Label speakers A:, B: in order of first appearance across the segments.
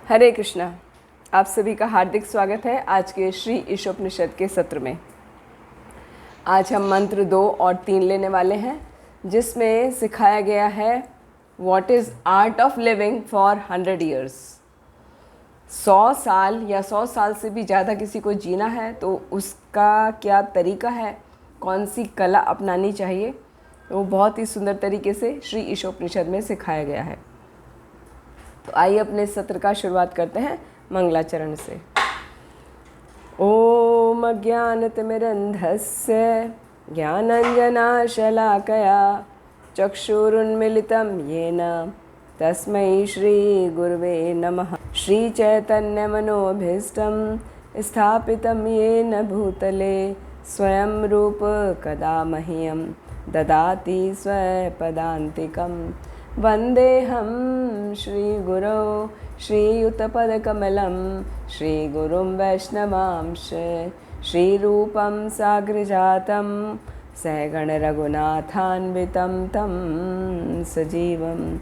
A: हरे कृष्णा। आप सभी का हार्दिक स्वागत है आज के श्री ईशोपनिषद के सत्र में। आज हम मंत्र 2 और 3 लेने वाले हैं, जिसमें सिखाया गया है what is art of living for 100 years. 100 साल या 100 साल से भी ज़्यादा किसी को जीना है तो उसका क्या तरीका है, कौन सी कला अपनानी चाहिए, वो बहुत ही सुंदर तरीके से श्री ईशोपनिषद में सिखाया गया है। तो आइए अपने सत्र का शुरुआत करते हैं मंगलाचरण से। ओम अज्ञानतिमिरन्धस्य ज्ञानाञ्जनशलाकया चक्षुरुन्मीलितं येन तस्मै श्रीगुरुवे नमः। श्रीचैतन्यमनोभीष्टं स्थापितं येन भूतले स्वयं रूप कदा मह्यं ददाति स्वपदान्तिकम्। वन्देऽहं श्रीगुरौ श्रीयुतपदकमलं श्रीगुरुं वैष्णवांश श्रीरूपं साग्रजातं सहगणरघुनाथान्वितं तं सजीवं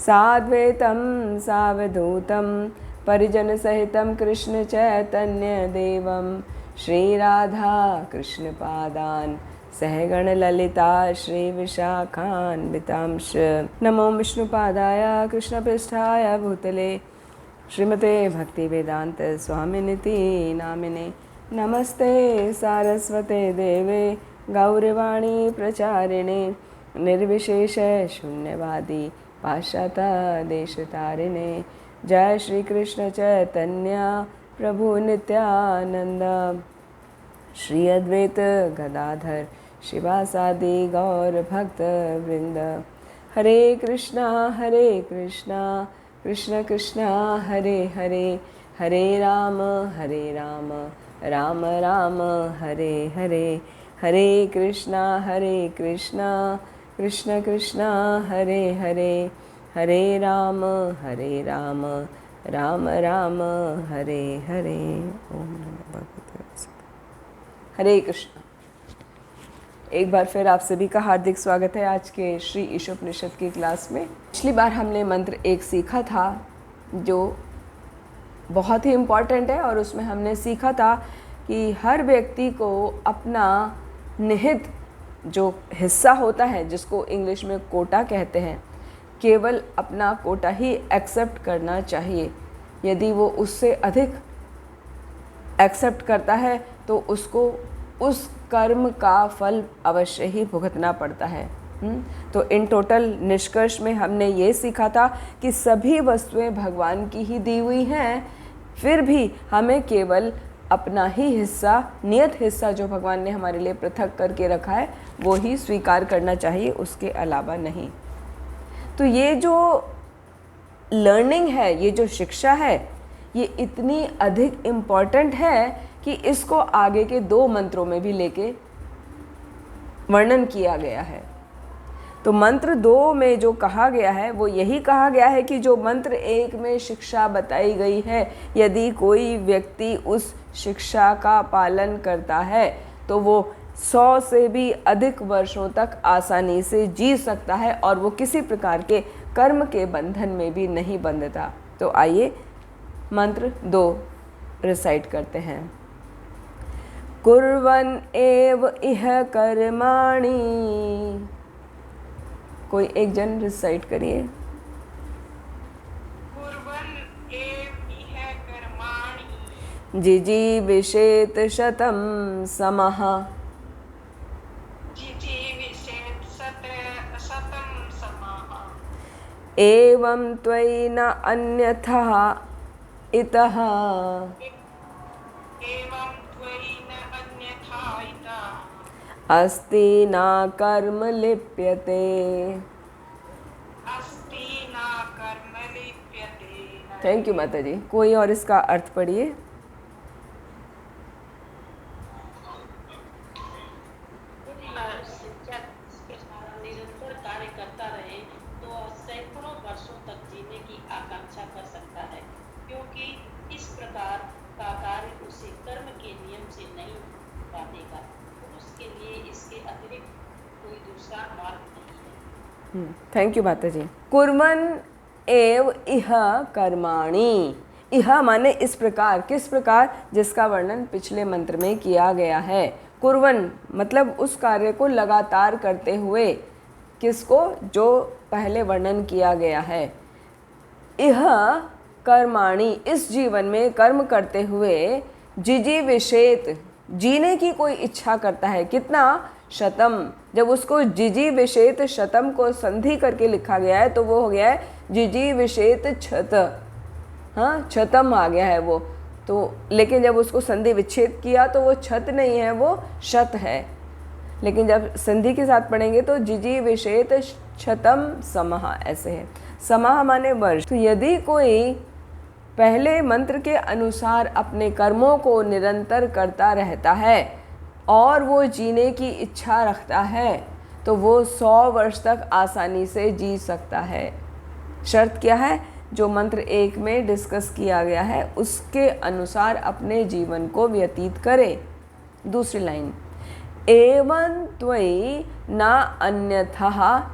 A: साद्वैतं सावधूतं परिजनसहितं कृष्णचैतन्यदेवं श्रीराधाकृष्णपादान् सहगणललिता श्रीविशाखान्वितांश। नमो विष्णुपादाय कृष्णपृष्ठाय भूतले श्रीमते भक्तिवेदांत स्वामिनिति नामिने। नमस्ते सारस्वते देवे गौरवाणी प्रचारिणे निर्विशेष शून्यवादी पाश्चात्य जय श्री कृष्ण चैतन्य प्रभु नित्यानंद श्री अद्वैत गदाधर शिवासादि गौर भक्त वृंद। हरे कृष्णा कृष्ण कृष्णा हरे हरे, हरे राम राम राम हरे हरे। हरे कृष्णा कृष्ण कृष्णा हरे हरे, हरे राम राम राम हरे हरे। ओम नमो भगवते वासुदेवाय। हरे कृष्ण। एक बार फिर आप सभी का हार्दिक स्वागत है आज के श्री ईशोपनिषद की क्लास में। पिछली बार हमने मंत्र 1 सीखा था जो बहुत ही इम्पॉर्टेंट है, और उसमें हमने सीखा था कि हर व्यक्ति को अपना निहित जो हिस्सा होता है, जिसको इंग्लिश में कोटा कहते हैं, केवल अपना कोटा ही एक्सेप्ट करना चाहिए। यदि वो उससे अधिक एक्सेप्ट करता है तो उसको उस कर्म का फल अवश्य ही भुगतना पड़ता है। तो इन टोटल निष्कर्ष में हमने ये सीखा था कि सभी वस्तुएं भगवान की ही दी हुई हैं, फिर भी हमें केवल अपना ही हिस्सा, नियत हिस्सा जो भगवान ने हमारे लिए पृथक करके रखा है, वो ही स्वीकार करना चाहिए, उसके अलावा नहीं। तो ये जो लर्निंग है, ये जो शिक्षा है, ये इतनी अधिक इम्पॉर्टेंट है कि इसको आगे के 2 मंत्रों में भी लेके वर्णन किया गया है। तो मंत्र 2 में जो कहा गया है वो यही कहा गया है कि जो मंत्र 1 में शिक्षा बताई गई है, यदि कोई व्यक्ति उस शिक्षा का पालन करता है तो वो 100 से भी अधिक वर्षों तक आसानी से जी सकता है और वो किसी प्रकार के कर्म के बंधन में भी नहीं बंधता। तो आइए मंत्र 2 रिसाइट करते हैं। कुर्वन् एव इह कर्माणि। कोई एक जन रिसाइट करिए।
B: कुर्वन् एव इह कर्माणि
A: जिजीविषेत शतं समः।
B: जिजीविषेत् शतं समः।
A: एवं त्वयि न अन्यथा इतः।
B: एवं त्वयि न अन्यथा इतः
A: अस्ति न कर्म लिप्यते।
B: अस्ति न कर्म लिप्यते।
A: थैंक यू माता जी। कोई और इसका अर्थ पढ़िए।
C: निरंतर कार्य करता रहे तो सैकड़ों वर्षों तक जीने की आकांक्षा कर सकता है, क्योंकि इस प्रकार का कार्य उसे कर्म के नियम से नहीं बांधेगा। पुरुष के लिए इसके अतिरिक्त कोई दूसरा मार्ग नहीं है।
A: थैंक यू माता जी। कुर्वन् एव इह कर्माणि। इह माने इस प्रकार, किस प्रकार, जिसका वर्णन पिछले मंत्र में किया गया है। कुर्वन् मतलब उस कार्य को लगातार करते हुए, किसको, जो पहले वर्णन किया गया है। इह कर्माणि इस जीवन में कर्म करते हुए, जिजीविषेत जीने की कोई इच्छा करता है, कितना, शतम। जब उसको जिजीविषेत शतम को संधि करके लिखा गया है तो वो हो गया है जिजीविषेत छत। हाँ, छतम आ गया है वो तो, लेकिन जब उसको संधि विच्छेद किया तो वो छत नहीं है, वो शत है। लेकिन जब संधि के साथ पढ़ेंगे तो जिजीविषेत शतम समः ऐसे है। समः माने वर्ष। तो यदि कोई पहले मंत्र के अनुसार अपने कर्मों को निरंतर करता रहता है और वो जीने की इच्छा रखता है तो वो 100 वर्ष तक आसानी से जी सकता है। शर्त क्या है, जो मंत्र 1 में डिस्कस किया गया है उसके अनुसार अपने जीवन को व्यतीत करे। दूसरी लाइन, एवं त्वयि न अन्यथा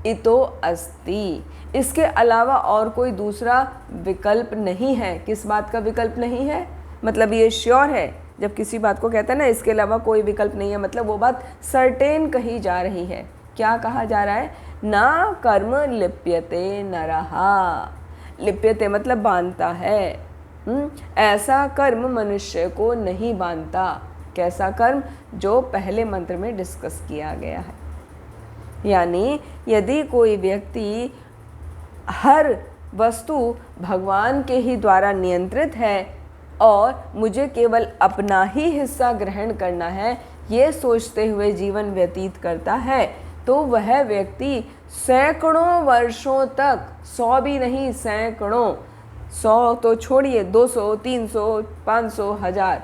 A: इतो अस्ति। इसके अलावा और कोई दूसरा विकल्प नहीं है। किस बात का विकल्प नहीं है, मतलब ये श्योर है। जब किसी बात को कहते हैं ना इसके अलावा कोई विकल्प नहीं है, मतलब वो बात सर्टेन कही जा रही है। क्या कहा जा रहा है, ना कर्म लिप्यते नरहा। लिप्यते मतलब बांधता है। ऐसा कर्म मनुष्य को नहीं बांधता। कैसा कर्म, जो पहले मंत्र में डिस्कस किया गया है। यानी यदि कोई व्यक्ति हर वस्तु भगवान के ही द्वारा नियंत्रित है और मुझे केवल अपना ही हिस्सा ग्रहण करना है, ये सोचते हुए जीवन व्यतीत करता है, तो वह व्यक्ति सैकड़ों वर्षों तक, 100 भी नहीं सैकड़ों, 100 तो छोड़िए, 200, 300, 500, 1000,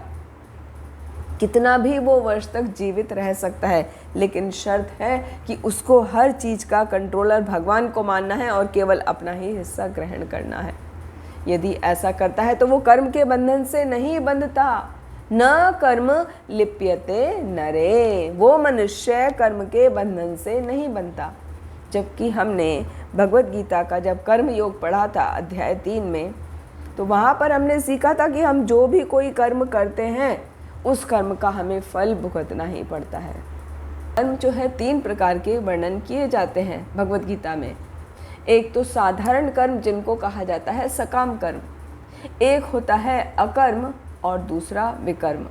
A: कितना भी वो वर्ष तक जीवित रह सकता है। लेकिन शर्त है कि उसको हर चीज़ का कंट्रोलर भगवान को मानना है और केवल अपना ही हिस्सा ग्रहण करना है। यदि ऐसा करता है तो वो कर्म के बंधन से नहीं बंधता। न कर्म लिप्यते नरे, वो मनुष्य कर्म के बंधन से नहीं बनता। जबकि हमने भगवत गीता का जब कर्म योग पढ़ा था अध्याय 3 में, तो वहाँ पर हमने सीखा था कि हम जो भी कोई कर्म करते हैं उस कर्म का हमें फल भुगतना ही पड़ता है। कर्म जो है 3 प्रकार के वर्णन किए जाते हैं भगवत गीता में। एक तो साधारण कर्म जिनको कहा जाता है सकाम कर्म, एक होता है अकर्म और दूसरा विकर्म।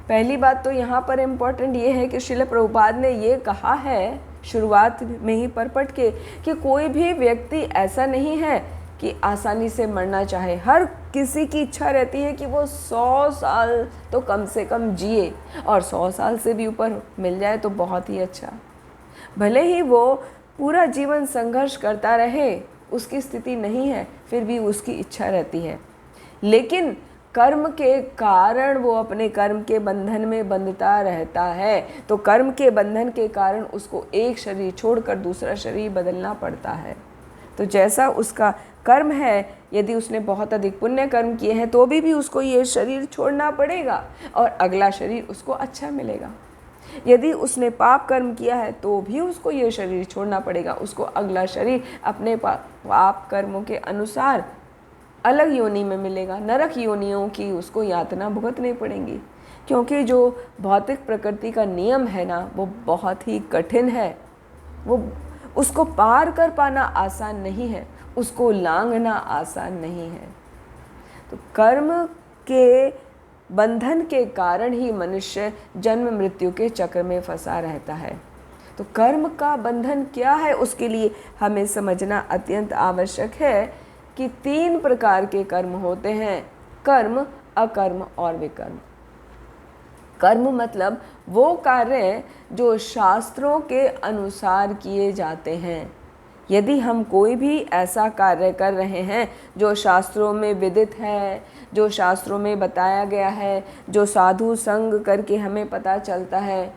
A: पहली बात तो यहाँ पर इम्पोर्टेंट ये है कि श्रील प्रभुपाद ने ये कहा है शुरुआत में ही परपट के कि कोई भी व्यक्ति ऐसा नहीं है कि आसानी से मरना चाहे। हर किसी की इच्छा रहती है कि वो 100 साल तो कम से कम जिए, और 100 साल से भी ऊपर मिल जाए तो बहुत ही अच्छा। भले ही वो पूरा जीवन संघर्ष करता रहे, उसकी स्थिति नहीं है, फिर भी उसकी इच्छा रहती है। लेकिन कर्म के कारण वो अपने कर्म के बंधन में बंधता रहता है, तो कर्म के बंधन के कारण उसको एक शरीर छोड़कर दूसरा शरीर बदलना पड़ता है। तो जैसा उसका कर्म है, यदि उसने बहुत अधिक पुण्य कर्म किए हैं तो भी उसको ये शरीर छोड़ना पड़ेगा और अगला शरीर उसको अच्छा मिलेगा। यदि उसने पाप कर्म किया है तो भी उसको ये शरीर छोड़ना पड़ेगा, उसको अगला शरीर अपने पाप कर्मों के अनुसार अलग योनि में मिलेगा। नरक योनियों की उसको यातना भुगतनी पड़ेंगी, क्योंकि जो भौतिक प्रकृति का नियम है ना, वो बहुत ही कठिन है। वो उसको पार कर पाना आसान नहीं है, उसको लांघना आसान नहीं है। तो कर्म के बंधन के कारण ही मनुष्य जन्म मृत्यु के चक्र में फंसा रहता है। तो कर्म का बंधन क्या है, उसके लिए हमें समझना अत्यंत आवश्यक है कि 3 प्रकार के कर्म होते हैं, कर्म, अकर्म और विकर्म। कर्म मतलब वो कार्य जो शास्त्रों के अनुसार किए जाते हैं। यदि हम कोई भी ऐसा कार्य कर रहे हैं जो शास्त्रों में विदित है, जो शास्त्रों में बताया गया है, जो साधु संग करके हमें पता चलता है,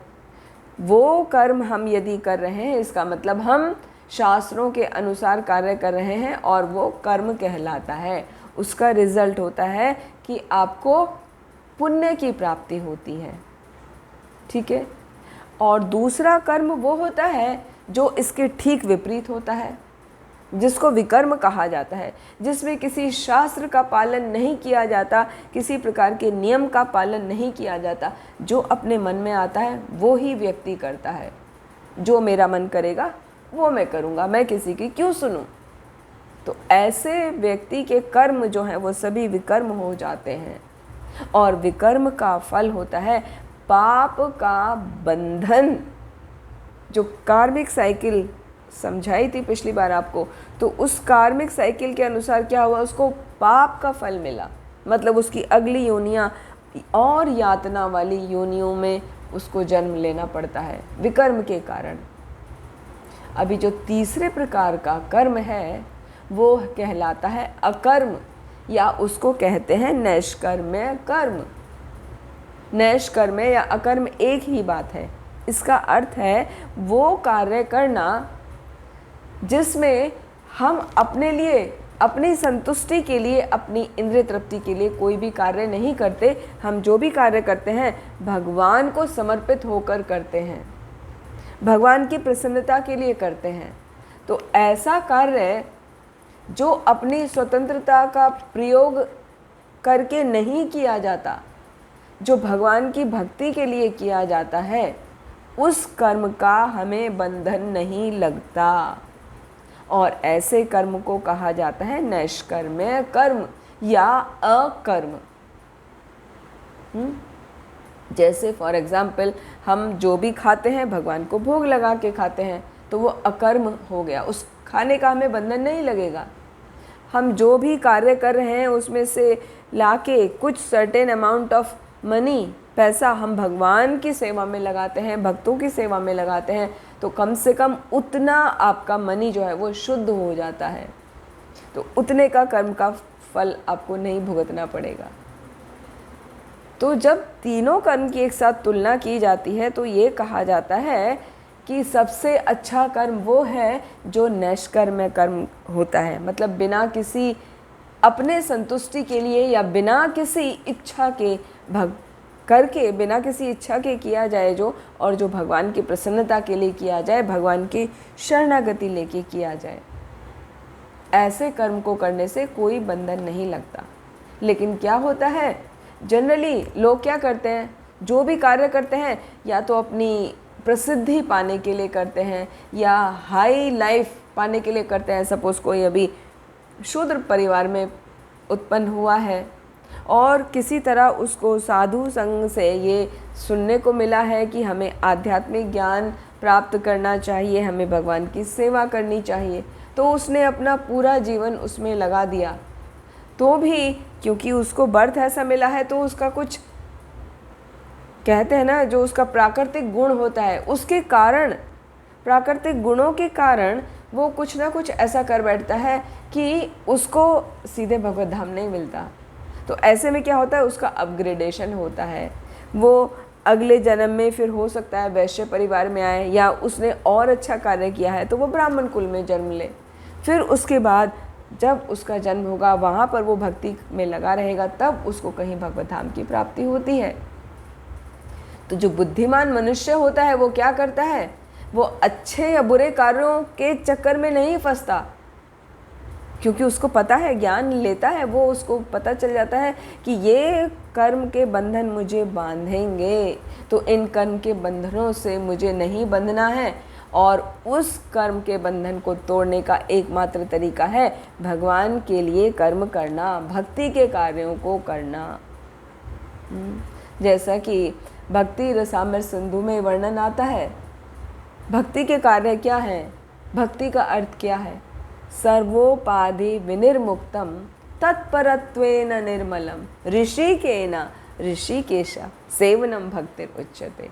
A: वो कर्म हम यदि कर रहे हैं, इसका मतलब हम शास्त्रों के अनुसार कार्य कर रहे हैं और वो कर्म कहलाता है। उसका रिजल्ट होता है कि आपको पुण्य की प्राप्ति होती है। ठीक है। और दूसरा कर्म वो होता है जो इसके ठीक विपरीत होता है। जिसको विकर्म कहा जाता है, जिसमें किसी शास्त्र का पालन नहीं किया जाता, किसी प्रकार के नियम का पालन नहीं किया जाता। जो अपने मन में आता है वो ही व्यक्ति करता है। जो मेरा मन करेगा वो मैं करूँगा, मैं किसी की क्यों सुनूं। तो ऐसे व्यक्ति के कर्म जो हैं वो सभी विकर्म हो जाते हैं, और विकर्म का फल होता है पाप का बंधन। जो कार्मिक साइकिल समझाई थी पिछली बार आपको, तो उस कार्मिक साइकिल के अनुसार क्या हुआ, उसको पाप का फल मिला। मतलब उसकी अगली योनियाँ और यातना वाली योनियों में उसको जन्म लेना पड़ता है विकर्म के कारण। अभी जो तीसरे प्रकार का कर्म है वो कहलाता है अकर्म, या उसको कहते हैं नैष्कर्म्य कर्म। नैष्कर्म्य या अकर्म एक ही बात है। इसका अर्थ है वो कार्य करना जिसमें हम अपने लिए, अपनी संतुष्टि के लिए, अपनी इंद्रिय तृप्ति के लिए कोई भी कार्य नहीं करते। हम जो भी कार्य करते हैं भगवान को समर्पित होकर करते हैं, भगवान की प्रसन्नता के लिए करते हैं। तो ऐसा कार्य जो अपनी स्वतंत्रता का प्रयोग करके नहीं किया जाता, जो भगवान की भक्ति के लिए किया जाता है, उस कर्म का हमें बंधन नहीं लगता, और ऐसे कर्म को कहा जाता है नैष्कर्म्य कर्म या अकर्म। जैसे फॉर एग्जाम्पल हम जो भी खाते हैं भगवान को भोग लगा के खाते हैं, तो वो अकर्म हो गया, उस खाने का हमें बंधन नहीं लगेगा। हम जो भी कार्य कर रहे हैं उसमें से लाके कुछ सर्टेन अमाउंट ऑफ मनी, पैसा हम भगवान की सेवा में लगाते हैं, भक्तों की सेवा में लगाते हैं, तो कम से कम उतना आपका मनी जो है वो शुद्ध हो जाता है। तो उतने का कर्म का फल आपको नहीं भुगतना पड़ेगा। तो जब तीनों कर्म की एक साथ तुलना की जाती है तो ये कहा जाता है कि सबसे अच्छा कर्म वो है जो नैष्कर्म्य कर्म होता है। मतलब बिना किसी अपने संतुष्टि के लिए या बिना किसी इच्छा के करके, बिना किसी इच्छा के किया जाए जो, और जो भगवान की प्रसन्नता के लिए किया जाए, भगवान की शरणागति लेके किया जाए। ऐसे कर्म को करने से कोई बंधन नहीं लगता। लेकिन क्या होता है, जनरली लोग क्या करते हैं, जो भी कार्य करते हैं या तो अपनी प्रसिद्धि पाने के लिए करते हैं या हाई लाइफ पाने के लिए करते हैं। सपोज़ कोई अभी शूद्र परिवार में उत्पन्न हुआ है और किसी तरह उसको साधु संग से ये सुनने को मिला है कि हमें आध्यात्मिक ज्ञान प्राप्त करना चाहिए, हमें भगवान की सेवा करनी चाहिए, तो उसने अपना पूरा जीवन उसमें लगा दिया। तो भी क्योंकि उसको बर्थ ऐसा मिला है, तो उसका कुछ कहते हैं ना, जो उसका प्राकृतिक गुण होता है उसके कारण, प्राकृतिक गुणों के कारण वो कुछ ना कुछ ऐसा कर बैठता है कि उसको सीधे भगवत धाम नहीं मिलता। तो ऐसे में क्या होता है, उसका अपग्रेडेशन होता है। वो अगले जन्म में फिर हो सकता है वैश्य परिवार में आए, या उसने और अच्छा कार्य किया है तो वो ब्राह्मण कुल में जन्म ले। फिर उसके बाद जब उसका जन्म होगा वहाँ पर वो भक्ति में लगा रहेगा, तब उसको कहीं भगवत धाम की प्राप्ति होती है। तो जो बुद्धिमान मनुष्य होता है वो क्या करता है, वो अच्छे या बुरे कार्यों के चक्कर में नहीं फंसता, क्योंकि उसको पता है, ज्ञान लेता है वो, उसको पता चल जाता है कि ये कर्म के बंधन मुझे बांधेंगे, तो इन कर्म के बंधनों से मुझे नहीं बंधना है। और उस कर्म के बंधन को तोड़ने का एकमात्र तरीका है भगवान के लिए कर्म करना, भक्ति के कार्यों को करना। जैसा कि भक्ति रसामृत सिंधु में वर्णन आता है, भक्ति के कार्य क्या हैं, भक्ति का अर्थ क्या है, सर्वोपाधि विनिर्मुक्तम तत्परत्वेन निर्मलम ऋषिकेन ऋषिकेश सेवनम भक्तिर उच्यते।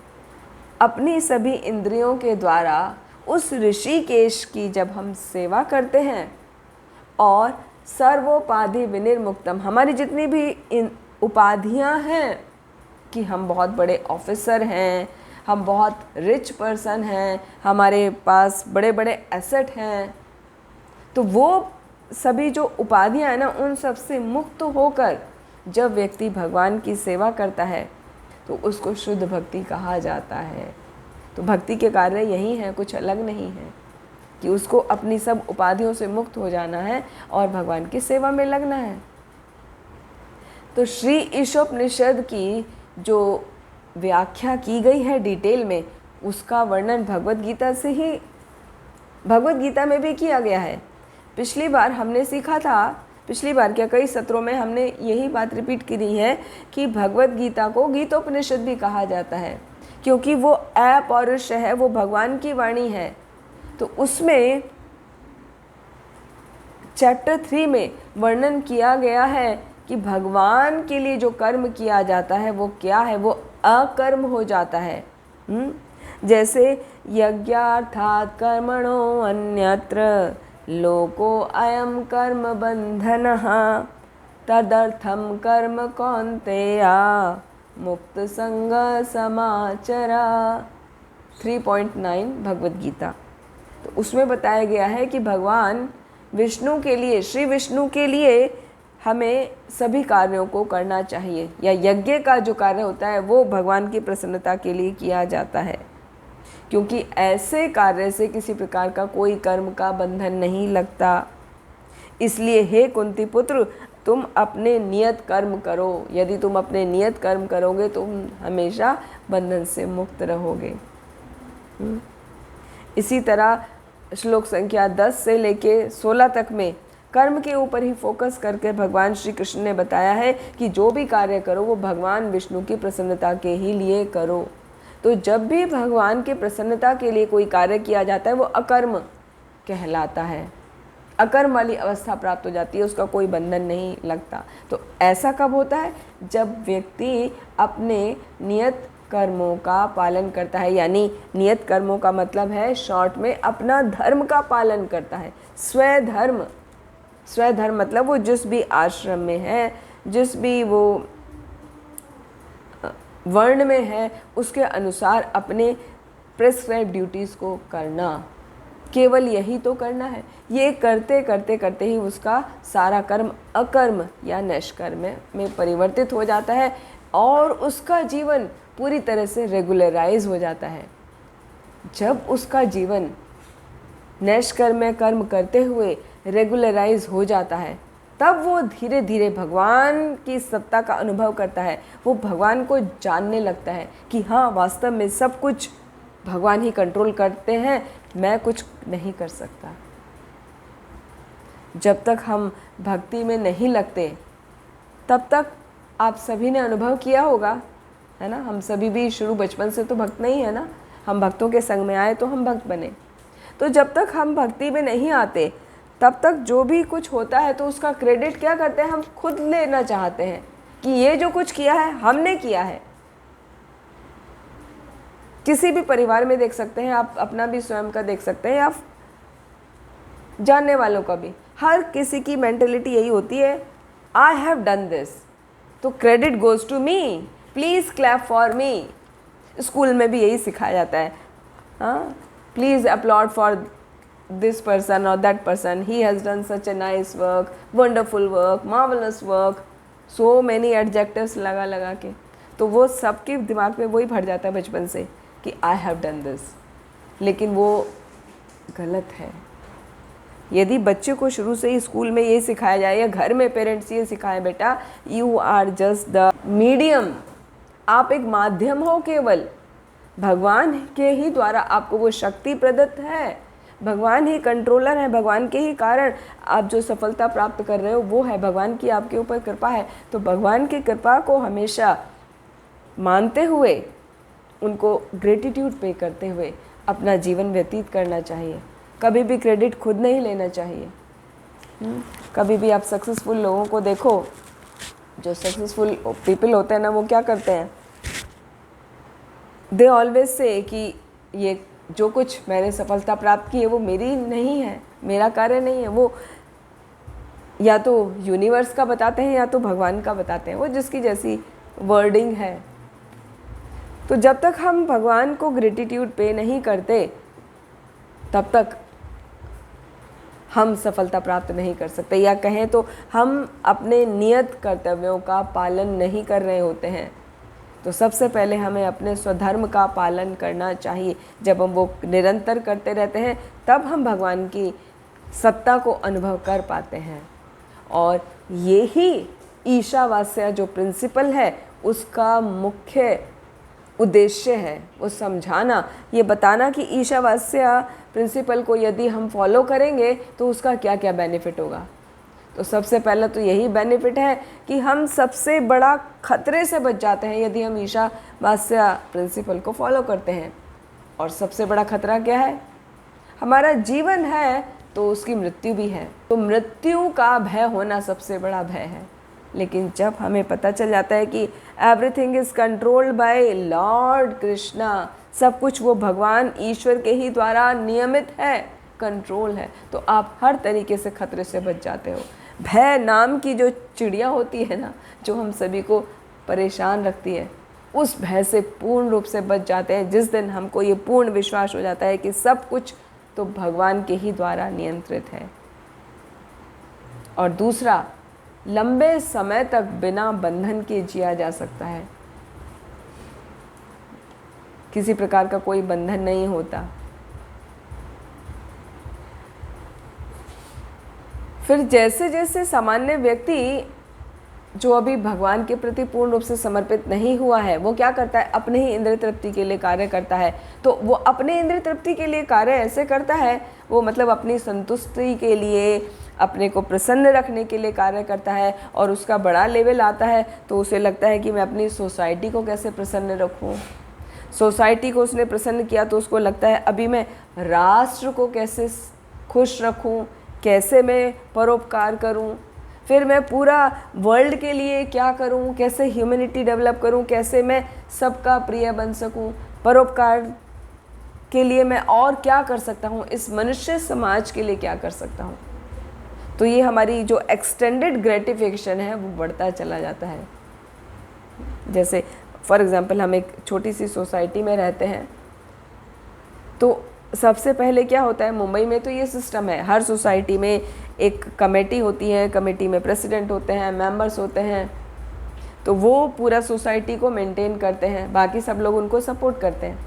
A: अपनी सभी इंद्रियों के द्वारा उस ऋषिकेश की जब हम सेवा करते हैं, और सर्वोपाधि विनिर्मुक्तम, हमारी जितनी भी उपाधियां हैं कि हम बहुत बड़े ऑफिसर हैं, हम बहुत रिच पर्सन हैं, हमारे पास बड़े बड़े एसेट हैं, तो वो सभी जो उपाधियां हैं ना, उन सब से मुक्त होकर जब व्यक्ति भगवान की सेवा करता है तो उसको शुद्ध भक्ति कहा जाता है। तो भक्ति के कार्य यही है, कुछ अलग नहीं है कि उसको अपनी सब उपाधियों से मुक्त हो जाना है और भगवान की सेवा में लगना है। तो श्री ईशोपनिषद की जो व्याख्या की गई है डिटेल में, उसका वर्णन भगवत गीता से ही, भगवत गीता में भी किया गया है। पिछली बार हमने सीखा था, पिछली बार क्या कई सत्रों में हमने यही बात रिपीट करी है कि भगवत गीता को गीतोपनिषद भी कहा जाता है, क्योंकि वो अपौरुष है, वो भगवान की वाणी है। तो उसमें चैप्टर 3 में वर्णन किया गया है कि भगवान के लिए जो कर्म किया जाता है वो क्या है, वो अकर्म हो जाता है। जैसे यज्ञार्थात् कर्मणो अन्यत्र लोको अयम कर्म बंधनः तदर्थम कर्म कौन्तेया मुक्त संग समाचरा। 3.9 भगवत गीता। तो उसमें बताया गया है कि भगवान विष्णु के लिए, श्री विष्णु के लिए हमें सभी कार्यों को करना चाहिए, या यज्ञ का जो कार्य होता है वो भगवान की प्रसन्नता के लिए किया जाता है, क्योंकि ऐसे कार्य से किसी प्रकार का कोई कर्म का बंधन नहीं लगता। इसलिए हे कुंती पुत्र, तुम अपने नियत कर्म करो। यदि तुम अपने नियत कर्म करोगे तुम हमेशा बंधन से मुक्त रहोगे। इसी तरह श्लोक संख्या 10 से लेके 16 तक में कर्म के ऊपर ही फोकस करके भगवान श्री कृष्ण ने बताया है कि जो भी कार्य करो वो भगवान विष्णु की प्रसन्नता के ही लिए करो। तो जब भी भगवान की प्रसन्नता के लिए कोई कार्य किया जाता है वो अकर्म कहलाता है, अकर्म वाली अवस्था प्राप्त हो जाती है, उसका कोई बंधन नहीं लगता। तो ऐसा कब होता है? जब व्यक्ति अपने नियत कर्मों का पालन करता है, यानी नियत कर्मों का मतलब है शॉर्ट में अपना धर्म का पालन करता है। स्वधर्म, स्वधर्म मतलब वो जिस भी आश्रम में है, जिस भी वो वर्ण में है, उसके अनुसार अपने प्रेस्क्राइब ड्यूटीज़ को करना, केवल यही तो करना है। ये करते करते करते ही उसका सारा कर्म अकर्म या निष्कर्म में परिवर्तित हो जाता है और उसका जीवन पूरी तरह से रेगुलराइज हो जाता है। जब उसका जीवन निष्कर्म में कर्म करते हुए रेगुलराइज हो जाता है, तब वो धीरे धीरे भगवान की सत्ता का अनुभव करता है। वो भगवान को जानने लगता है कि हाँ, वास्तव में सब कुछ भगवान ही कंट्रोल करते हैं, मैं कुछ नहीं कर सकता। जब तक हम भक्ति में नहीं लगते तब तक आप सभी ने अनुभव किया होगा, है ना। हम सभी भी शुरू बचपन से तो भक्त नहीं है ना, हम भक्तों के संग में आए तो हम भक्त बने। तो जब तक हम भक्ति में नहीं आते तब तक जो भी कुछ होता है तो उसका क्रेडिट क्या करते हैं, हम खुद लेना चाहते हैं कि ये जो कुछ किया है हमने किया है। किसी भी परिवार में देख सकते हैं आप, अपना भी स्वयं का देख सकते हैं, आप जानने वालों का भी, हर किसी की मेंटेलिटी यही होती है, आई हैव डन दिस तो credit goes to me, please clap for me. School में भी यही सिखाया जाता है, हाँ, please applaud for this person or that person, he has done such a nice work, wonderful work, marvelous work, so many adjectives लगा लगा के। तो वो सबके दिमाग में वही भर जाता है बचपन से कि I have done this, लेकिन वो गलत है। यदि बच्चे को शुरू से ही स्कूल में ये सिखाया जाए या घर में पेरेंट्स ये सिखाएं, बेटा you are just the medium, आप एक माध्यम हो, केवल भगवान के ही द्वारा आपको वो शक्ति प्रदत्त है, भगवान ही कंट्रोलर है, भगवान के ही कारण आप जो सफलता प्राप्त कर रहे हो वो है, भगवान की आपके ऊपर कृपा है। तो भगवान की कृपा को हमेशा मानते हुए, उनको ग्रेटिट्यूड पे करते हुए अपना जीवन व्यतीत करना चाहिए। कभी भी क्रेडिट खुद नहीं लेना चाहिए। कभी भी आप सक्सेसफुल लोगों को देखो, जो सक्सेसफुल पीपल होते हैं ना, वो क्या करते हैं, दे ऑलवेज से कि ये जो कुछ मैंने सफलता प्राप्त की है वो मेरी नहीं है, मेरा कार्य नहीं है। वो या तो यूनिवर्स का बताते हैं या तो भगवान का बताते हैं, वो जिसकी जैसी वर्डिंग है। तो जब तक हम भगवान को ग्रेटिट्यूड पे नहीं करते तब तक हम सफलता प्राप्त नहीं कर सकते, या कहें तो हम अपने नियत कर्तव्यों का पालन नहीं कर रहे होते हैं। तो सबसे पहले हमें अपने स्वधर्म का पालन करना चाहिए। जब हम वो निरंतर करते रहते हैं तब हम भगवान की सत्ता को अनुभव कर पाते हैं। और यही ईशावास्य जो प्रिंसिपल है उसका मुख्य उद्देश्य है, वो समझाना, ये बताना कि ईशावास्य प्रिंसिपल को यदि हम फॉलो करेंगे तो उसका क्या क्या बेनिफिट होगा। तो सबसे पहला तो यही बेनिफिट है कि हम सबसे बड़ा खतरे से बच जाते हैं यदि हम ईशावास्य प्रिंसिपल को फॉलो करते हैं। और सबसे बड़ा खतरा क्या है? हमारा जीवन है तो उसकी मृत्यु भी है। तो मृत्यु का भय होना सबसे बड़ा भय है। लेकिन जब हमें पता चल जाता है कि everything is controlled by Lord Krishna, सब कुछ वो भगवान ईश्वर के ही द्वारा नियमित है, कंट्रोल है, तो आप हर तरीके से खतरे से बच जाते हो। भय नाम की जो चिड़िया होती है ना, जो हम सभी को परेशान रखती है, उस भय से पूर्ण रूप से बच जाते हैं जिस दिन हमको ये पूर्ण विश्वास हो जाता है कि सब कुछ तो भगवान के ही द्वारा नियंत्रित है। और दूसरा, लंबे समय तक बिना बंधन के जिया जा सकता है। किसी प्रकार का कोई बंधन नहीं होता। फिर जैसे जैसे सामान्य व्यक्ति जो अभी भगवान के प्रति पूर्ण रूप से समर्पित नहीं हुआ है, वो क्या करता है? अपने ही इंद्रिय तृप्ति के लिए कार्य करता है। तो वो अपने इंद्रिय तृप्ति के लिए कार्य ऐसे करता है, वो मतलब अपनी संतुष्टि के लिए, अपने को प्रसन्न रखने के लिए कार्य करता है। और उसका बड़ा लेवल आता है तो उसे लगता है कि मैं अपनी सोसाइटी को कैसे प्रसन्न रखूं। सोसाइटी को उसने प्रसन्न किया तो उसको लगता है अभी मैं राष्ट्र को कैसे खुश रखूं, कैसे मैं परोपकार करूं, फिर मैं पूरा वर्ल्ड के लिए क्या करूं, कैसे ह्यूमैनिटी डेवलप करूं, कैसे मैं सबका प्रिय बन सकूं, परोपकार के लिए मैं और क्या कर सकता हूं, इस मनुष्य समाज के लिए क्या कर सकता हूं। तो ये हमारी जो एक्सटेंडेड ग्रेटिफिकेशन है वो बढ़ता चला जाता है। जैसे फॉर एग्जांपल हम एक छोटी सी सोसाइटी में रहते हैं, तो सबसे पहले क्या होता है, मुंबई में तो ये सिस्टम है, हर सोसाइटी में एक कमेटी होती है, कमेटी में प्रेसिडेंट होते हैं, मेंबर्स होते हैं, तो वो पूरा सोसाइटी को मेंटेन करते हैं, बाकी सब लोग उनको सपोर्ट करते हैं।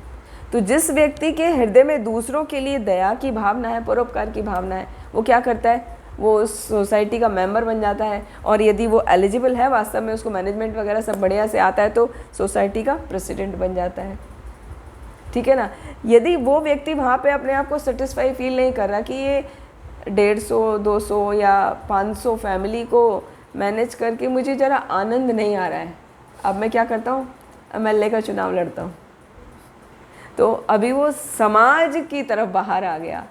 A: तो जिस व्यक्ति के हृदय में दूसरों के लिए दया की भावना है, परोपकार की भावना है, वो क्या करता है, वो उस सोसाइटी का मेंबर बन जाता है। और यदि वो एलिजिबल है, वास्तव में उसको मैनेजमेंट वगैरह सब बढ़िया से आता है, तो सोसाइटी का प्रेसिडेंट बन जाता है। ठीक है ना। यदि वो व्यक्ति वहाँ पे अपने आप को सेटिस्फाई फील नहीं कर रहा कि ये 150, 200 या 500 फैमिली को मैनेज करके मुझे ज़रा आनंद नहीं आ रहा है, अब मैं क्या करता हूँ, MLA का चुनाव लड़ता हूँ। तो अभी वो समाज की तरफ बाहर आ गया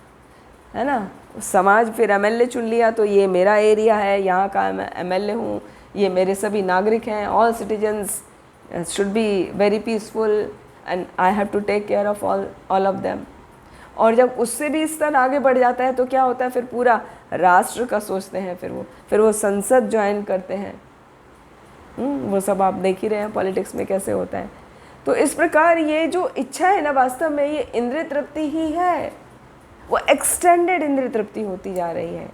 A: है ना। समाज फिर MLA चुन लिया, तो ये मेरा एरिया है, यहाँ का मैं MLA हूँ, ये मेरे सभी नागरिक हैं, all citizens should be very peaceful and I have to take care of all of them. और जब उससे भी स्तर आगे बढ़ जाता है तो क्या होता है, फिर पूरा राष्ट्र का सोचते हैं, फिर वो संसद ज्वाइन करते हैं। वो सब आप देख ही रहे हैं पॉलिटिक्स में कैसे होता है। तो इस प्रकार ये जो इच्छा है ना, वास्तव में ये इंद्रिय तृप्ति ही है, वो एक्सटेंडेड इंद्रिय तृप्ति होती जा रही है।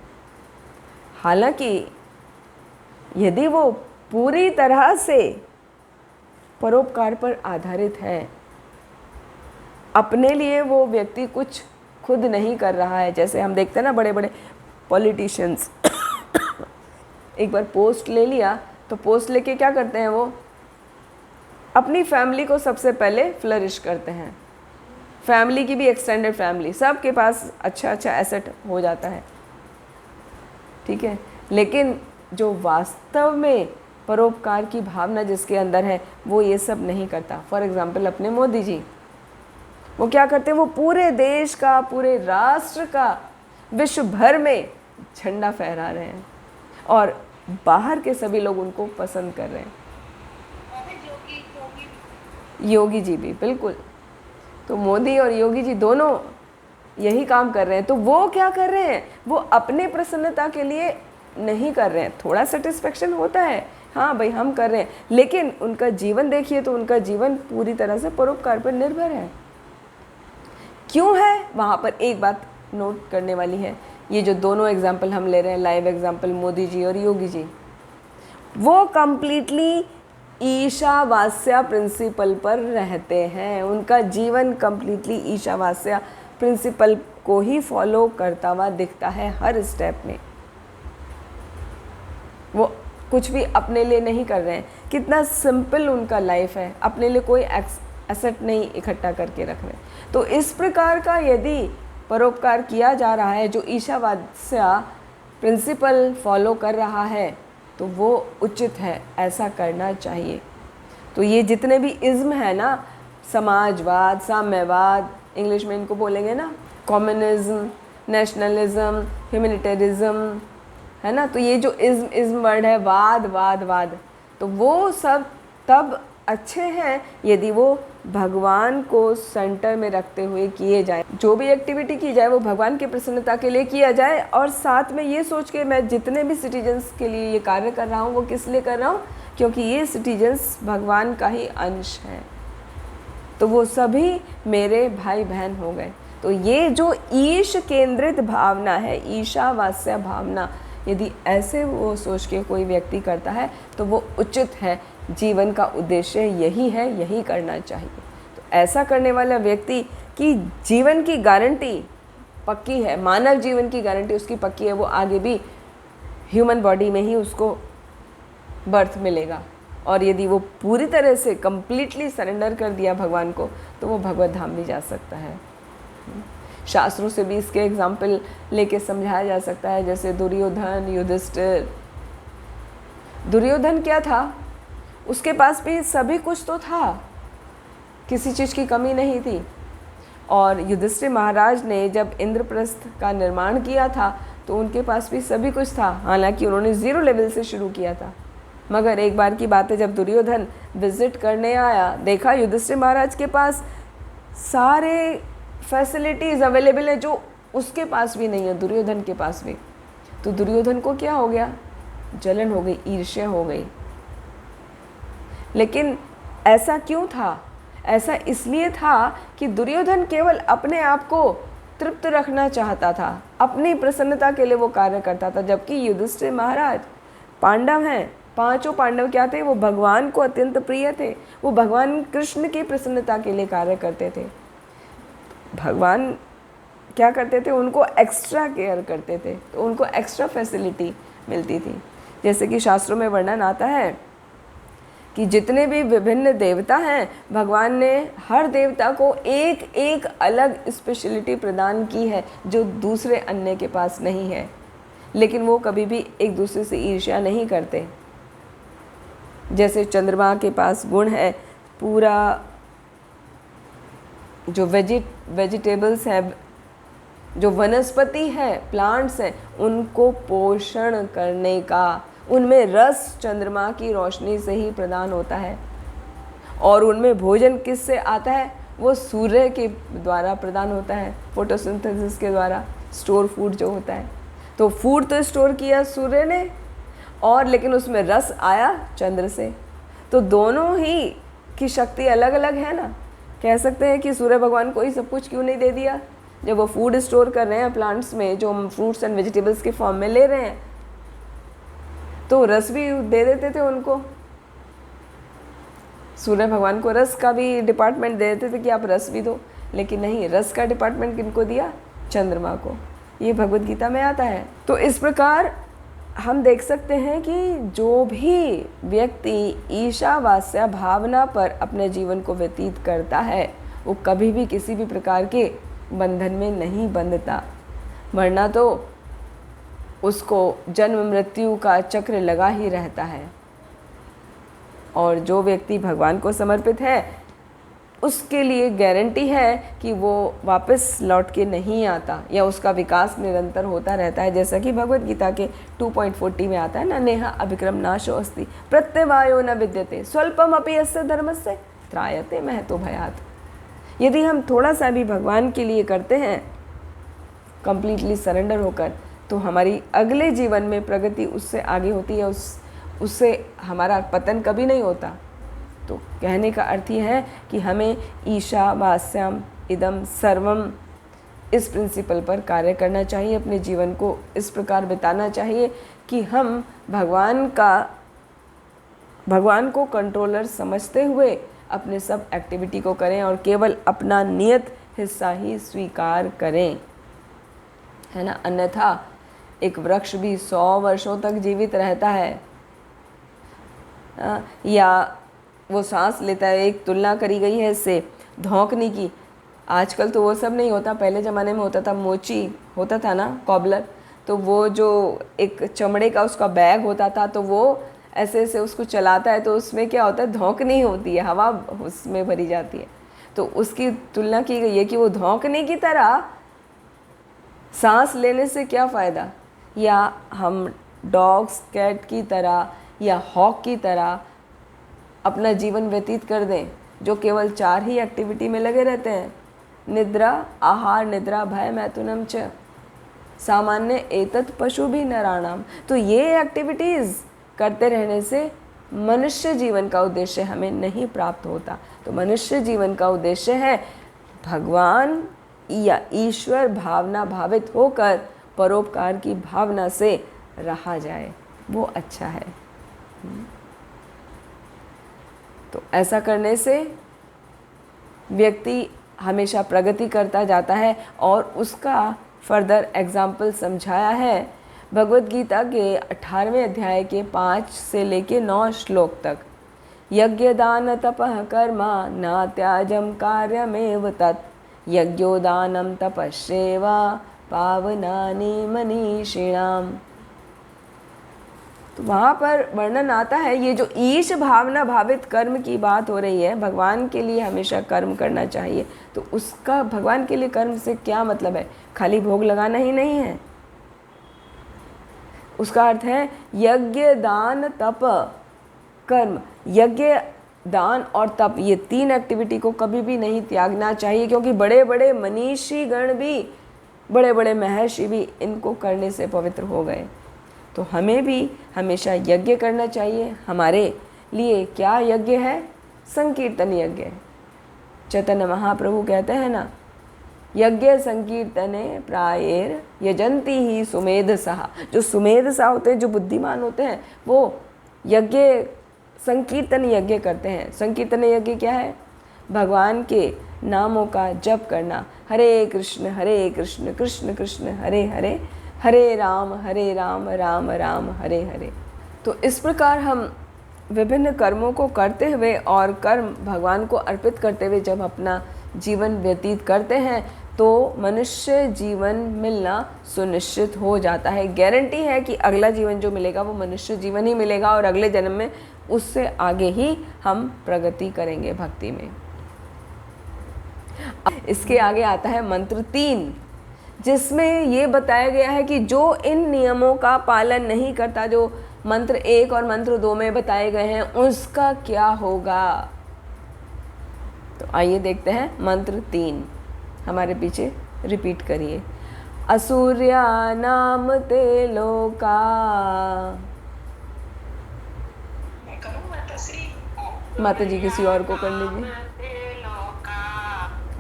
A: हालांकि यदि वो पूरी तरह से परोपकार पर आधारित है, अपने लिए वो व्यक्ति कुछ खुद नहीं कर रहा है। जैसे हम देखते हैं ना, बड़े बड़े पॉलिटिशियंस एक बार पोस्ट ले लिया तो पोस्ट लेके क्या करते हैं, वो अपनी फैमिली को सबसे पहले फ्लरिश करते हैं, फैमिली की भी एक्सटेंडेड फैमिली, सबके पास अच्छा अच्छा एसेट हो जाता है। ठीक है, लेकिन जो वास्तव में परोपकार की भावना जिसके अंदर है वो ये सब नहीं करता। फॉर एग्जाम्पल अपने मोदी जी, वो क्या करते हैं, वो पूरे देश का, पूरे राष्ट्र का, विश्व भर में झंडा फहरा रहे हैं और बाहर के सभी लोग उनको पसंद कर रहे हैं। योगी जी भी बिल्कुल। तो मोदी और योगी जी दोनों यही काम कर रहे हैं। तो वो क्या कर रहे हैं, वो अपने प्रसन्नता के लिए नहीं कर रहे हैं। थोड़ा सेटिस्फेक्शन होता है, हाँ भाई हम कर रहे हैं, लेकिन उनका जीवन देखिए तो उनका जीवन पूरी तरह से परोपकार पर निर्भर है। क्यों है, वहाँ पर एक बात नोट करने वाली है। ये जो दोनों एग्जाम्पल हम ले रहे हैं, लाइव एग्जाम्पल मोदी जी और योगी जी, वो कंप्लीटली ईशावास्या प्रिंसिपल पर रहते हैं। उनका जीवन कंप्लीटली ईशावास्या प्रिंसिपल को ही फॉलो करता हुआ दिखता है हर स्टेप में। वो कुछ भी अपने लिए नहीं कर रहे हैं। कितना सिंपल उनका लाइफ है, अपने लिए कोई एसेट नहीं इकट्ठा करके रख रहे। तो इस प्रकार का यदि परोपकार किया जा रहा है, जो ईशावास्या प्रिंसिपल फॉलो कर रहा है, तो वो उचित है, ऐसा करना चाहिए। तो ये जितने भी इज्म है ना, समाजवाद, साम्यवाद, इंग्लिश में इनको बोलेंगे ना, कम्युनिज्म, नेशनलिज्म, ह्यूमैनिटेरिज्म, है ना, तो ये जो इज्म वर्ड है, वाद वाद वाद, तो वो सब तब अच्छे हैं यदि वो भगवान को सेंटर में रखते हुए किए जाए। जो भी एक्टिविटी की जाए वो भगवान की प्रसन्नता के लिए किया जाए, और साथ में ये सोच के मैं जितने भी सिटीजन्स के लिए ये कार्य कर रहा हूँ वो किस लिए कर रहा हूँ, क्योंकि ये सिटीजन्स भगवान का ही अंश हैं, तो वो सभी मेरे भाई बहन हो गए। तो ये जो ईश केंद्रित भावना है, ईशावास्या भावना, यदि ऐसे वो सोच के कोई व्यक्ति करता है तो वो उचित है। जीवन का उद्देश्य यही है, यही करना चाहिए। तो ऐसा करने वाला व्यक्ति की जीवन की गारंटी पक्की है, मानव जीवन की गारंटी उसकी पक्की है। वो आगे भी ह्यूमन बॉडी में ही उसको बर्थ मिलेगा, और यदि वो पूरी तरह से कंप्लीटली सरेंडर कर दिया भगवान को, तो वो भगवत धाम भी जा सकता है। शास्त्रों से भी इसके एग्जाम्पल लेके समझाया जा सकता है, जैसे दुर्योधन, युधिष्ठिर। दुर्योधन क्या था, उसके पास भी सभी कुछ तो था, किसी चीज़ की कमी नहीं थी। और युधिष्ठिर महाराज ने जब इंद्रप्रस्थ का निर्माण किया था तो उनके पास भी सभी कुछ था, हालांकि उन्होंने 0 लेवल से शुरू किया था। मगर एक बार की बात है, जब दुर्योधन विजिट करने आया, देखा युधिष्ठिर महाराज के पास सारे फैसिलिटीज़ अवेलेबल है जो उसके पास भी नहीं है, दुर्योधन के पास भी। तो दुर्योधन को क्या हो गया, जलन हो गई, ईर्ष्या हो गई। लेकिन ऐसा क्यों था? ऐसा इसलिए था कि दुर्योधन केवल अपने आप को तृप्त रखना चाहता था, अपनी प्रसन्नता के लिए वो कार्य करता था। जबकि युधिष्ठिर महाराज पांडव हैं, 5 पांडव क्या थे, वो भगवान को अत्यंत प्रिय थे, वो भगवान कृष्ण की प्रसन्नता के लिए कार्य करते थे। भगवान क्या करते थे, उनको एक्स्ट्रा केयर करते थे, तो उनको एक्स्ट्रा फैसिलिटी मिलती थी। जैसे कि शास्त्रों में वर्णन आता है कि जितने भी विभिन्न देवता हैं, भगवान ने हर देवता को एक एक अलग स्पेशलिटी प्रदान की है जो दूसरे अन्य के पास नहीं है। लेकिन वो कभी भी एक दूसरे से ईर्ष्या नहीं करते। जैसे चंद्रमा के पास गुण है, पूरा जो वेजिटेबल्स हैं, जो वनस्पति है, प्लांट्स हैं, उनको पोषण करने का, उनमें रस चंद्रमा की रोशनी से ही प्रदान होता है। और उनमें भोजन किससे आता है, वो सूर्य के द्वारा प्रदान होता है, फोटोसिंथेसिस के द्वारा स्टोर फूड जो होता है। तो फूड तो स्टोर किया सूर्य ने, और लेकिन उसमें रस आया चंद्र से। तो दोनों ही की शक्ति अलग अलग है ना। कह सकते हैं कि सूर्य भगवान को ही सब कुछ क्यों नहीं दे दिया, जब वो फूड स्टोर कर रहे हैं प्लांट्स में, जो हम फ्रूट्स एंड वेजिटेबल्स के फॉर्म में ले रहे हैं, तो रस भी दे देते थे उनको। सूर्य भगवान को रस का भी डिपार्टमेंट दे देते थे कि आप रस भी दो, लेकिन नहीं, रस का डिपार्टमेंट किनको दिया, चंद्रमा को। ये भगवत गीता में आता है। तो इस प्रकार हम देख सकते हैं कि जो भी व्यक्ति ईशावास्या भावना पर अपने जीवन को व्यतीत करता है, वो कभी भी किसी भी प्रकार के बंधन में नहीं बंधता, वरना तो उसको जन्म मृत्यु का चक्र लगा ही रहता है। और जो व्यक्ति भगवान को समर्पित है, उसके लिए गारंटी है कि वो वापस लौट के नहीं आता, या उसका विकास निरंतर होता रहता है। जैसा कि भगवत गीता के 2.40 में आता है ना, नेहा अभिक्रम नाशो अस्ति प्रत्यवायो न विद्यते स्वल्पम अपि यस्य धर्मस्य त्रायते महतो भयात्। यदि हम थोड़ा सा भी भगवान के लिए करते हैं कंप्लीटली सरेंडर होकर, तो हमारी अगले जीवन में प्रगति उससे आगे होती है, उससे हमारा पतन कभी नहीं होता। तो कहने का अर्थ ये है कि हमें ईशावास्याम इदम सर्वम, इस प्रिंसिपल पर कार्य करना चाहिए, अपने जीवन को इस प्रकार बिताना चाहिए कि हम भगवान का भगवान को कंट्रोलर समझते हुए अपने सब एक्टिविटी को करें और केवल अपना नियत हिस्सा ही स्वीकार करें, है ना। अन्यथा एक वृक्ष भी 100 वर्षों तक जीवित रहता है, या वो सांस लेता है। एक तुलना करी गई है इससे धौंकने की। आजकल तो वो सब नहीं होता, पहले ज़माने में होता था, मोची होता था ना, कॉबलर, तो वो जो एक चमड़े का उसका बैग होता था, तो वो ऐसे ऐसे उसको चलाता है तो उसमें क्या होता है, धौंकनी होती है, हवा उसमें भरी जाती है। तो उसकी तुलना की गई है कि वो धौंकने की तरह सांस लेने से क्या फ़ायदा, या हम डॉग्स कैट की तरह या हॉक की तरह अपना जीवन व्यतीत कर दें, जो केवल 4 ही एक्टिविटी में लगे रहते हैं, निद्रा, आहार, निद्रा, भय, मैथुनम च सामान्य एतत् पशु भी नराणाम। तो ये एक्टिविटीज़ करते रहने से मनुष्य जीवन का उद्देश्य हमें नहीं प्राप्त होता। तो मनुष्य जीवन का उद्देश्य है भगवान या ईश्वर भावना भावित होकर परोपकार की भावना से रहा जाए, वो अच्छा है। तो ऐसा करने से व्यक्ति हमेशा प्रगति करता जाता है, और उसका फर्दर एग्जाम्पल समझाया है भगवत गीता के 18वें अध्याय के 5 से लेके 9 श्लोक तक। यज्ञ दान तपः कर्मा न त्याजम कार्यमेव तत् यज्ञोदानम तपस्येवा पावनानि मनीषिणाम। तो वहाँ पर वर्णन आता है, ये जो ईश भावना भावित कर्म की बात हो रही है, भगवान के लिए हमेशा कर्म करना चाहिए। तो उसका भगवान के लिए कर्म से क्या मतलब है, खाली भोग लगाना ही नहीं है। उसका अर्थ है यज्ञ दान तप कर्म। यज्ञ दान और तप, ये 3 एक्टिविटी को कभी भी नहीं त्यागना चाहिए, क्योंकि बड़े बड़े मनीषी गण भी, बड़े बड़े महर्षि भी इनको करने से पवित्र हो गए। तो हमें भी हमेशा यज्ञ करना चाहिए। हमारे लिए क्या यज्ञ है, संकीर्तन यज्ञ। चैतन्य महाप्रभु कहते हैं ना, यज्ञ संकीर्तने प्रायेर यजंती ही सुमेधसः। जो सुमेधसा होते हैं, जो बुद्धिमान होते हैं, वो यज्ञ संकीर्तन यज्ञ करते हैं। संकीर्तन यज्ञ क्या है, भगवान के नामों का जप करना। हरे कृष्ण कृष्ण कृष्ण हरे हरे, हरे राम राम राम हरे हरे। तो इस प्रकार हम विभिन्न कर्मों को करते हुए और कर्म भगवान को अर्पित करते हुए जब अपना जीवन व्यतीत करते हैं, तो मनुष्य जीवन मिलना सुनिश्चित हो जाता है। गारंटी है कि अगला जीवन जो मिलेगा वो मनुष्य जीवन ही मिलेगा, और अगले जन्म में उससे आगे ही हम प्रगति करेंगे भक्ति में। इसके आगे आता है मंत्र 3, जिसमें ये बताया गया है कि जो इन नियमों का पालन नहीं करता, जो मंत्र 1 और मंत्र 2 में बताए गए हैं, उसका क्या होगा। तो आइए देखते हैं मंत्र 3, हमारे पीछे रिपीट करिए। असुर्या नाम ते लोका।
B: मैं करूं माताश्री?
A: माता जी किसी और को कर लीजिए।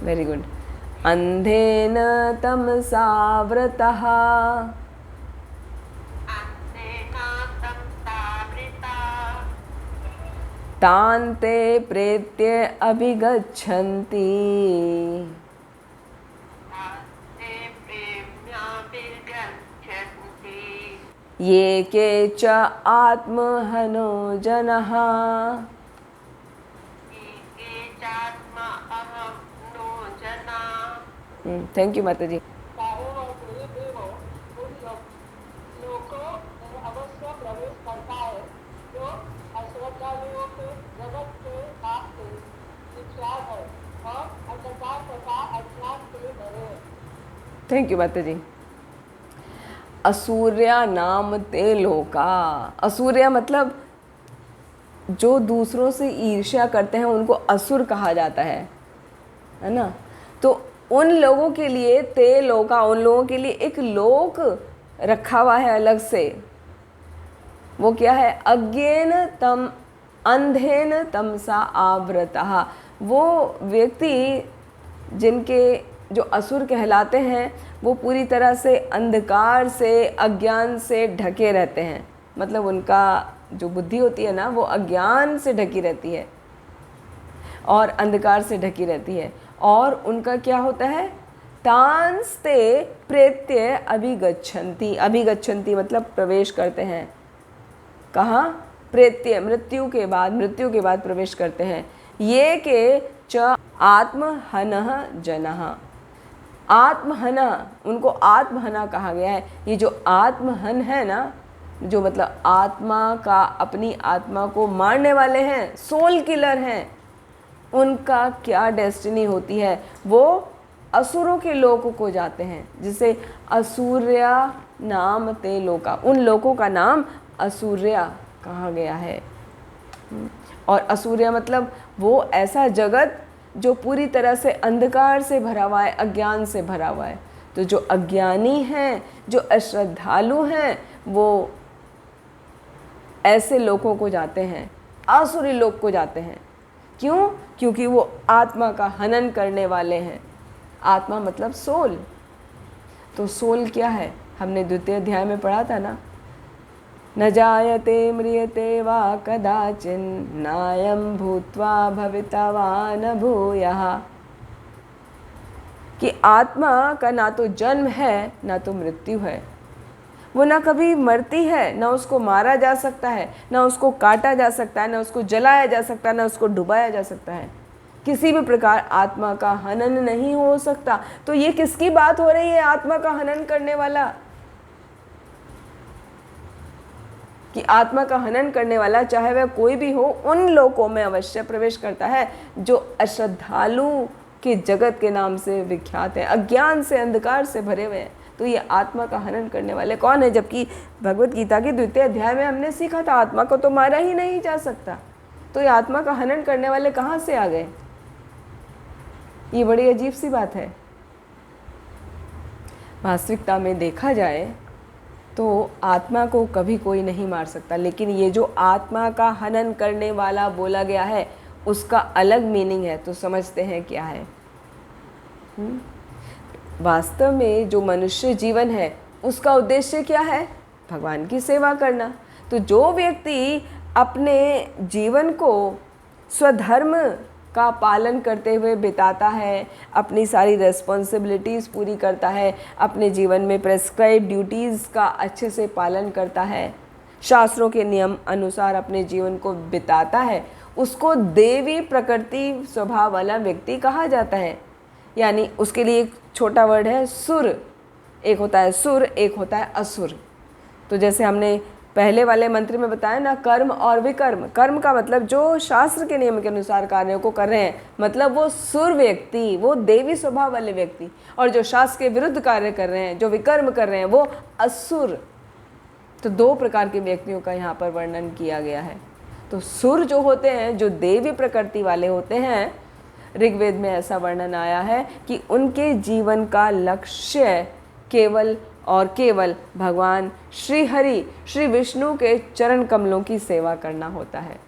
A: Very good. अंधेन तमसावृतः तान्ते प्रेत्य अभिगच्छन्ति ये के च आत्महनो जनः। थैंक यू माता जी। थैंक यू माता जी। असूर्या नाम ते लोका। असूर्या मतलब जो दूसरों से ईर्ष्या करते हैं उनको असुर कहा जाता है ना। तो उन लोगों के लिए ते लोका, उन लोगों के लिए एक लोक रखा हुआ है अलग से। वो क्या है, अज्ञेन तम अंधेन तमसा आवृतः। वो व्यक्ति जिनके जो असुर कहलाते हैं वो पूरी तरह से अंधकार से, अज्ञान से ढके रहते हैं। मतलब उनका जो बुद्धि होती है ना, वो अज्ञान से ढकी रहती है और अंधकार से ढकी रहती है। और उनका क्या होता है, तांस्ते प्रेत्य अभिगच्छन्ति। अभिगच्छन्ति मतलब प्रवेश करते हैं। कहाँ? प्रेत्य, मृत्यु के बाद प्रवेश करते हैं। ये के च आत्महनः जनः। आत्महना, उनको आत्महना कहा गया है। ये जो आत्महन है ना, जो मतलब आत्मा का, अपनी आत्मा को मारने वाले हैं, सोल किलर हैं, उनका क्या डेस्टिनी होती है? वो असुरों के लोकों को जाते हैं, जिसे असुर्या नाम ते लोका, उन लोकों का नाम असुर्या कहा गया है। और असुर्या मतलब वो ऐसा जगत जो पूरी तरह से अंधकार से भरा हुआ है, अज्ञान से भरा हुआ है। तो जो अज्ञानी हैं, जो अश्रद्धालु हैं, वो ऐसे लोगों को जाते हैं, आसुरी लोक को जाते हैं। क्यों? क्योंकि वो आत्मा का हनन करने वाले हैं। आत्मा मतलब सोल। तो सोल क्या है? हमने द्वितीय अध्याय में पढ़ा था ना, न जायते म्रियते वा कदाचिन नायं भूत्वा भविता वा न भूयः। कि आत्मा का ना तो जन्म है ना तो मृत्यु है। वो ना कभी मरती है, ना उसको मारा जा सकता है, ना उसको काटा जा सकता है, ना उसको जलाया जा सकता है, ना उसको डुबाया जा सकता है। किसी भी प्रकार आत्मा का हनन नहीं हो सकता। तो ये किसकी बात हो रही है? आत्मा का हनन करने वाला। कि आत्मा का हनन करने वाला, चाहे वह कोई भी हो, उन लोकों में अवश्य प्रवेश करता है जो अश्रद्धालु के जगत के नाम से विख्यात है, अज्ञान से, अंधकार से भरे हुए हैं। तो ये आत्मा का हनन करने वाले कौन है? जबकि भगवत गीता के द्वितीय अध्याय में हमने सीखा था आत्मा को तो मारा ही नहीं जा सकता। तो ये आत्मा का हनन करने वाले कहाँ से आ गए? ये बड़ी अजीब सी बात है। वास्तविकता में देखा जाए तो आत्मा को कभी कोई नहीं मार सकता, लेकिन ये जो आत्मा का हनन करने वाला बोला गया है, उसका अलग मीनिंग है। तो समझते हैं क्या है। वास्तव में जो मनुष्य जीवन है, उसका उद्देश्य क्या है? भगवान की सेवा करना। तो जो व्यक्ति अपने जीवन को स्वधर्म का पालन करते हुए बिताता है, अपनी सारी रेस्पॉन्सिबिलिटीज़ पूरी करता है, अपने जीवन में प्रेस्क्राइब ड्यूटीज़ का अच्छे से पालन करता है, शास्त्रों के नियम अनुसार अपने जीवन को बिताता है, उसको देवी प्रकृति स्वभाव वाला व्यक्ति कहा जाता है। यानी उसके लिए एक छोटा वर्ड है सुर। एक होता है सुर, एक होता है असुर। तो जैसे हमने पहले वाले मंत्र में बताया ना, कर्म और विकर्म। कर्म का मतलब जो शास्त्र के नियम के अनुसार कार्यों को कर रहे हैं, मतलब वो सुर व्यक्ति, वो देवी स्वभाव वाले व्यक्ति। और जो शास्त्र के विरुद्ध कार्य कर रहे हैं, जो विकर्म कर रहे हैं, वो असुर। तो दो प्रकार के व्यक्तियों का यहाँ पर वर्णन किया गया है। तो सुर जो होते हैं, जो देवी प्रकृति वाले होते हैं, ऋग्वेद में ऐसा वर्णन आया है कि उनके जीवन का लक्ष्य केवल और केवल भगवान श्री हरि, श्री विष्णु के चरण कमलों की सेवा करना होता है।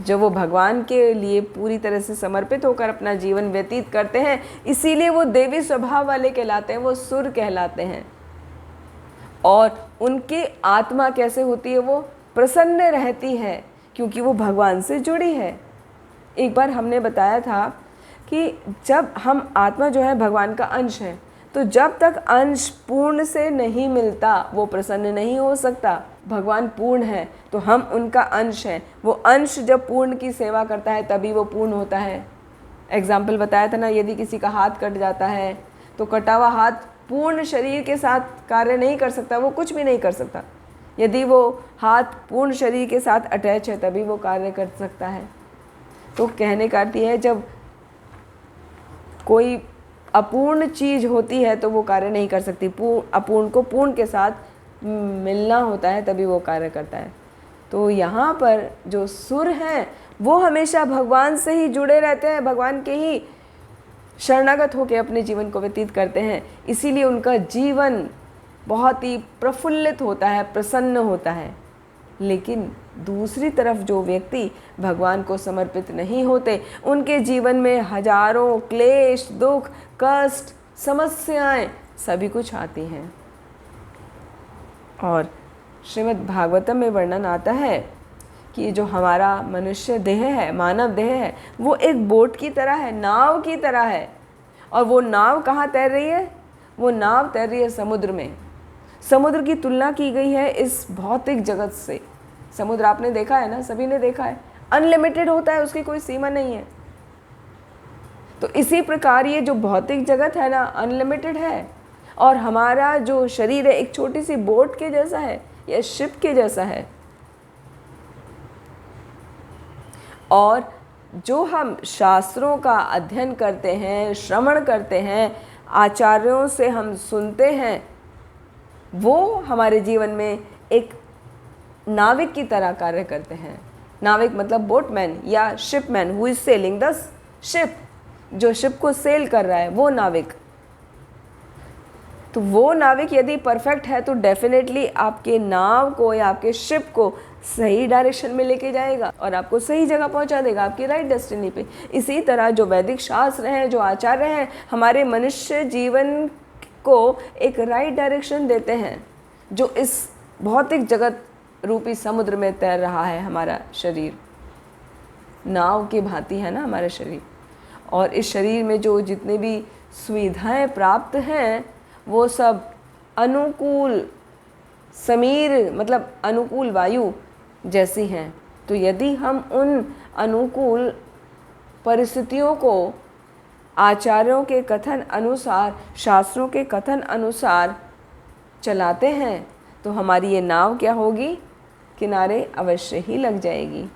A: जब वो भगवान के लिए पूरी तरह से समर्पित होकर अपना जीवन व्यतीत करते हैं, इसीलिए वो देवी स्वभाव वाले कहलाते हैं, वो सुर कहलाते हैं। और उनकी आत्मा कैसे होती है? वो प्रसन्न रहती है, क्योंकि वो भगवान से जुड़ी है। एक बार हमने बताया था कि जब हम, आत्मा जो है भगवान का अंश है, तो जब तक अंश पूर्ण से नहीं मिलता, वो प्रसन्न नहीं हो सकता। भगवान पूर्ण है तो हम उनका अंश हैं। वो अंश जब पूर्ण की सेवा करता है तभी वो पूर्ण होता है। एग्जाम्पल बताया था ना, यदि किसी का हाथ कट जाता है तो कटा हुआ हाथ पूर्ण शरीर के साथ कार्य नहीं कर सकता, वो कुछ भी नहीं कर सकता। यदि वो हाथ पूर्ण शरीर के साथ अटैच है तभी वो कार्य कर सकता है। तो कहने का अर्थ ये है, जब कोई अपूर्ण चीज़ होती है तो वो कार्य नहीं कर सकती। अपूर्ण को पूर्ण के साथ मिलना होता है तभी वो कार्य करता है। तो यहाँ पर जो सुर हैं वो हमेशा भगवान से ही जुड़े रहते हैं, भगवान के ही शरणागत होकर अपने जीवन को व्यतीत करते हैं। इसीलिए उनका जीवन बहुत ही प्रफुल्लित होता है, प्रसन्न होता है। लेकिन दूसरी तरफ जो व्यक्ति भगवान को समर्पित नहीं होते, उनके जीवन में हजारों क्लेश, दुख, कष्ट, समस्याएं सभी कुछ आती हैं। और श्रीमद् भागवतम में वर्णन आता है कि जो हमारा मनुष्य देह है, मानव देह है, वो एक बोट की तरह है, नाव की तरह है। और वो नाव कहाँ तैर रही है? वो नाव तैर रही है समुद्र में। समुद्र की तुलना की गई है इस भौतिक जगत से। समुद्र आपने देखा है ना, सभी ने देखा है, अनलिमिटेड होता है, उसकी कोई सीमा नहीं है। तो इसी प्रकार ये जो भौतिक जगत है ना, अनलिमिटेड है, और हमारा जो शरीर है एक छोटी सी बोट के जैसा है या शिप के जैसा है। और जो हम शास्त्रों का अध्ययन करते हैं, श्रवण करते हैं, आचार्यों से हम सुनते हैं, वो हमारे जीवन में एक नाविक की तरह कार्य करते हैं। नाविक मतलब बोटमैन या Shipman, who is selling the ship, जो शिप को सेल कर रहा है, वो नाविक। तो वो नाविक यदि परफेक्ट है तो डेफिनेटली आपके नाव को या आपके शिप को सही डायरेक्शन में लेके जाएगा और आपको सही जगह पहुंचा देगा, आपकी राइट डेस्टिनी पे। इसी तरह जो वैदिक शास्त्र हैं, जो आचार्य हैं, हमारे मनुष्य जीवन को एक राइट डायरेक्शन देते हैं। जो इस भौतिक जगत रूपी समुद्र में तैर रहा है, हमारा शरीर नाव की भांति है ना हमारा शरीर। और इस शरीर में जो जितने भी सुविधाएं प्राप्त हैं वो सब अनुकूल समीर मतलब अनुकूल वायु जैसी हैं। तो यदि हम उन अनुकूल परिस्थितियों को आचार्यों के कथन अनुसार, शास्त्रों के कथन अनुसार चलाते हैं तो हमारी ये नाव क्या होगी? किनारे अवश्य ही लग जाएगी।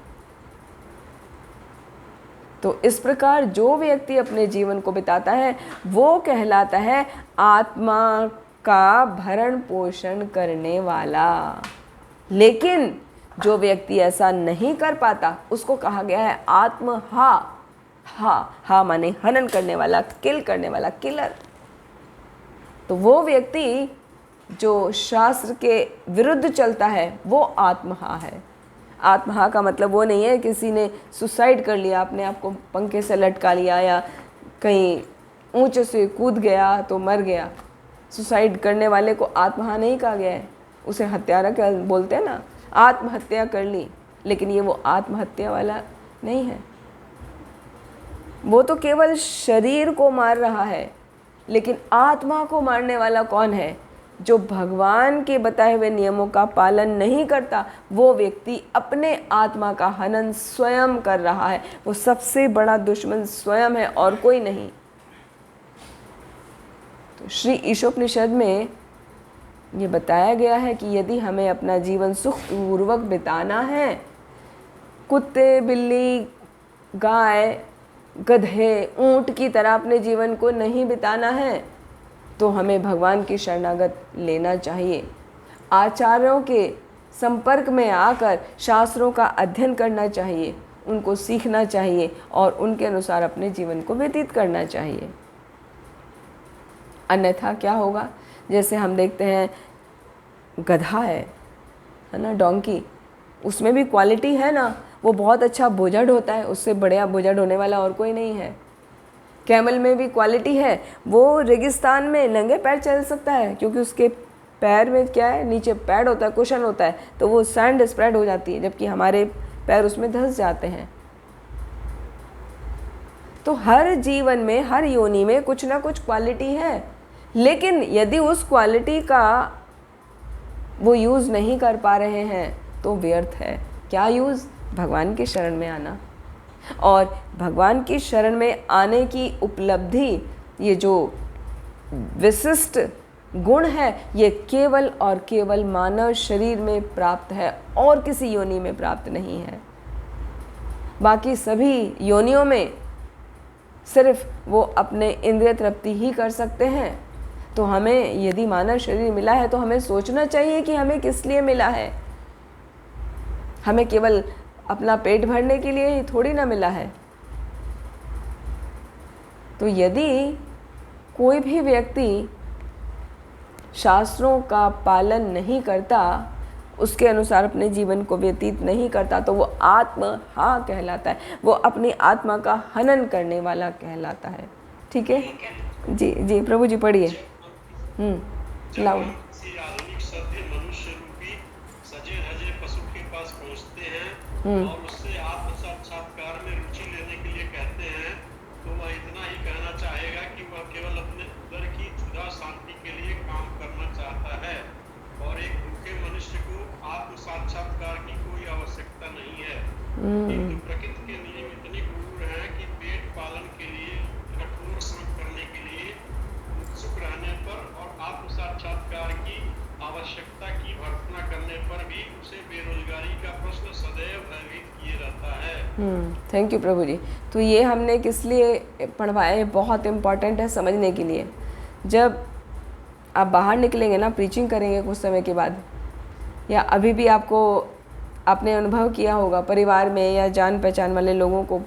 A: तो इस प्रकार जो व्यक्ति अपने जीवन को बिताता है वो कहलाता है आत्मा का भरण पोषण करने वाला। लेकिन जो व्यक्ति ऐसा नहीं कर पाता उसको कहा गया है आत्महा। हा माने हनन करने वाला, किल करने वाला, किलर। तो वो व्यक्ति जो शास्त्र के विरुद्ध चलता है वो आत्महा है। आत्महा का मतलब वो नहीं है किसी ने सुसाइड कर लिया, अपने आप को पंखे से लटका लिया या कहीं ऊंचे से कूद गया तो मर गया। सुसाइड करने वाले को आत्महा नहीं कहा गया है, उसे हत्यारा क्या बोलते हैं ना, आत्महत्या कर ली। लेकिन ये वो आत्महत्या वाला नहीं है, वो तो केवल शरीर को मार रहा है। लेकिन आत्मा को मारने वाला कौन है? जो भगवान के बताए हुए नियमों का पालन नहीं करता, वो व्यक्ति अपने आत्मा का हनन स्वयं कर रहा है। वो सबसे बड़ा दुश्मन स्वयं है और कोई नहीं। तो श्री ईशोपनिषद में ये बताया गया है कि यदि हमें अपना जीवन सुखपूर्वक बिताना है, कुत्ते, बिल्ली, गाय, गधे, ऊंट की तरह अपने जीवन को नहीं बिताना है, तो हमें भगवान की शरणागत लेना चाहिए। आचार्यों के संपर्क में आकर शास्त्रों का अध्ययन करना चाहिए, उनको सीखना चाहिए और उनके अनुसार अपने जीवन को व्यतीत करना चाहिए। अन्यथा क्या होगा? जैसे हम देखते हैं गधा है ना, डोंकी, उसमें भी क्वालिटी है ना, वो बहुत अच्छा बोझा ढोता है, उससे बढ़िया बोझा ढोने वाला और कोई नहीं है। कैमल में भी क्वालिटी है, वो रेगिस्तान में नंगे पैर चल सकता है क्योंकि उसके पैर में क्या है, नीचे पैड होता है, कुशन होता है, तो वो सैंड स्प्रेड हो जाती है, जबकि हमारे पैर उसमें धंस जाते हैं। तो हर जीवन में, हर योनि में कुछ ना कुछ क्वालिटी है। लेकिन यदि उस क्वालिटी का वो यूज़ नहीं कर पा रहे हैं तो व्यर्थ है। क्या यूज़? भगवान की शरण में आना। और भगवान की शरण में आने की उपलब्धि, ये जो विशिष्ट गुण है, ये केवल और केवल मानव शरीर में प्राप्त है और किसी योनि में प्राप्त नहीं है। बाकी सभी योनियों में सिर्फ वो अपने इंद्रिय तृप्ति ही कर सकते हैं। तो हमें यदि मानव शरीर मिला है तो हमें सोचना चाहिए कि हमें किस लिए मिला है। हमें केवल अपना पेट भरने के लिए ही थोड़ी ना मिला है। तो यदि कोई भी व्यक्ति शास्त्रों का पालन नहीं करता, उसके अनुसार अपने जीवन को व्यतीत नहीं करता, तो वो आत्महा कहलाता है, वो अपनी आत्मा का हनन करने वाला कहलाता है। ठीक है जी? जी प्रभु जी पढ़िए। लाउड।
D: आधुनिक सभ्य मनुष्य रूपी और उससे आत्म साक्षात्कार में रुचि लेने के लिए कहते हैं, तो वह इतना ही कहना चाहेगा कि वह केवल अपने अंदर की क्षुधा शांति के लिए काम करना चाहता है और एक भूखे मनुष्य को आत्म साक्षात्कार की कोई आवश्यकता नहीं है। किंतु प्रकृति के नियम इतने क्रूर हैं कि पेट पालन के लिए कठोर श्रम करने के लिए उत्सुक रहने पर और आत्म साक्षात्कार की आवश्यकता की भर्त्सना करने पर भी उसे बेरोजगारी का प्रश्न सदैव भयभीत किए रहता है।
A: थैंक यू प्रभु जी। तो ये हमने किस लिए पढ़वाया है, बहुत इम्पॉर्टेंट है समझने के लिए। जब आप बाहर निकलेंगे ना, प्रीचिंग करेंगे कुछ समय के बाद, या अभी भी आपने अनुभव किया होगा परिवार में या जान पहचान वाले लोगों को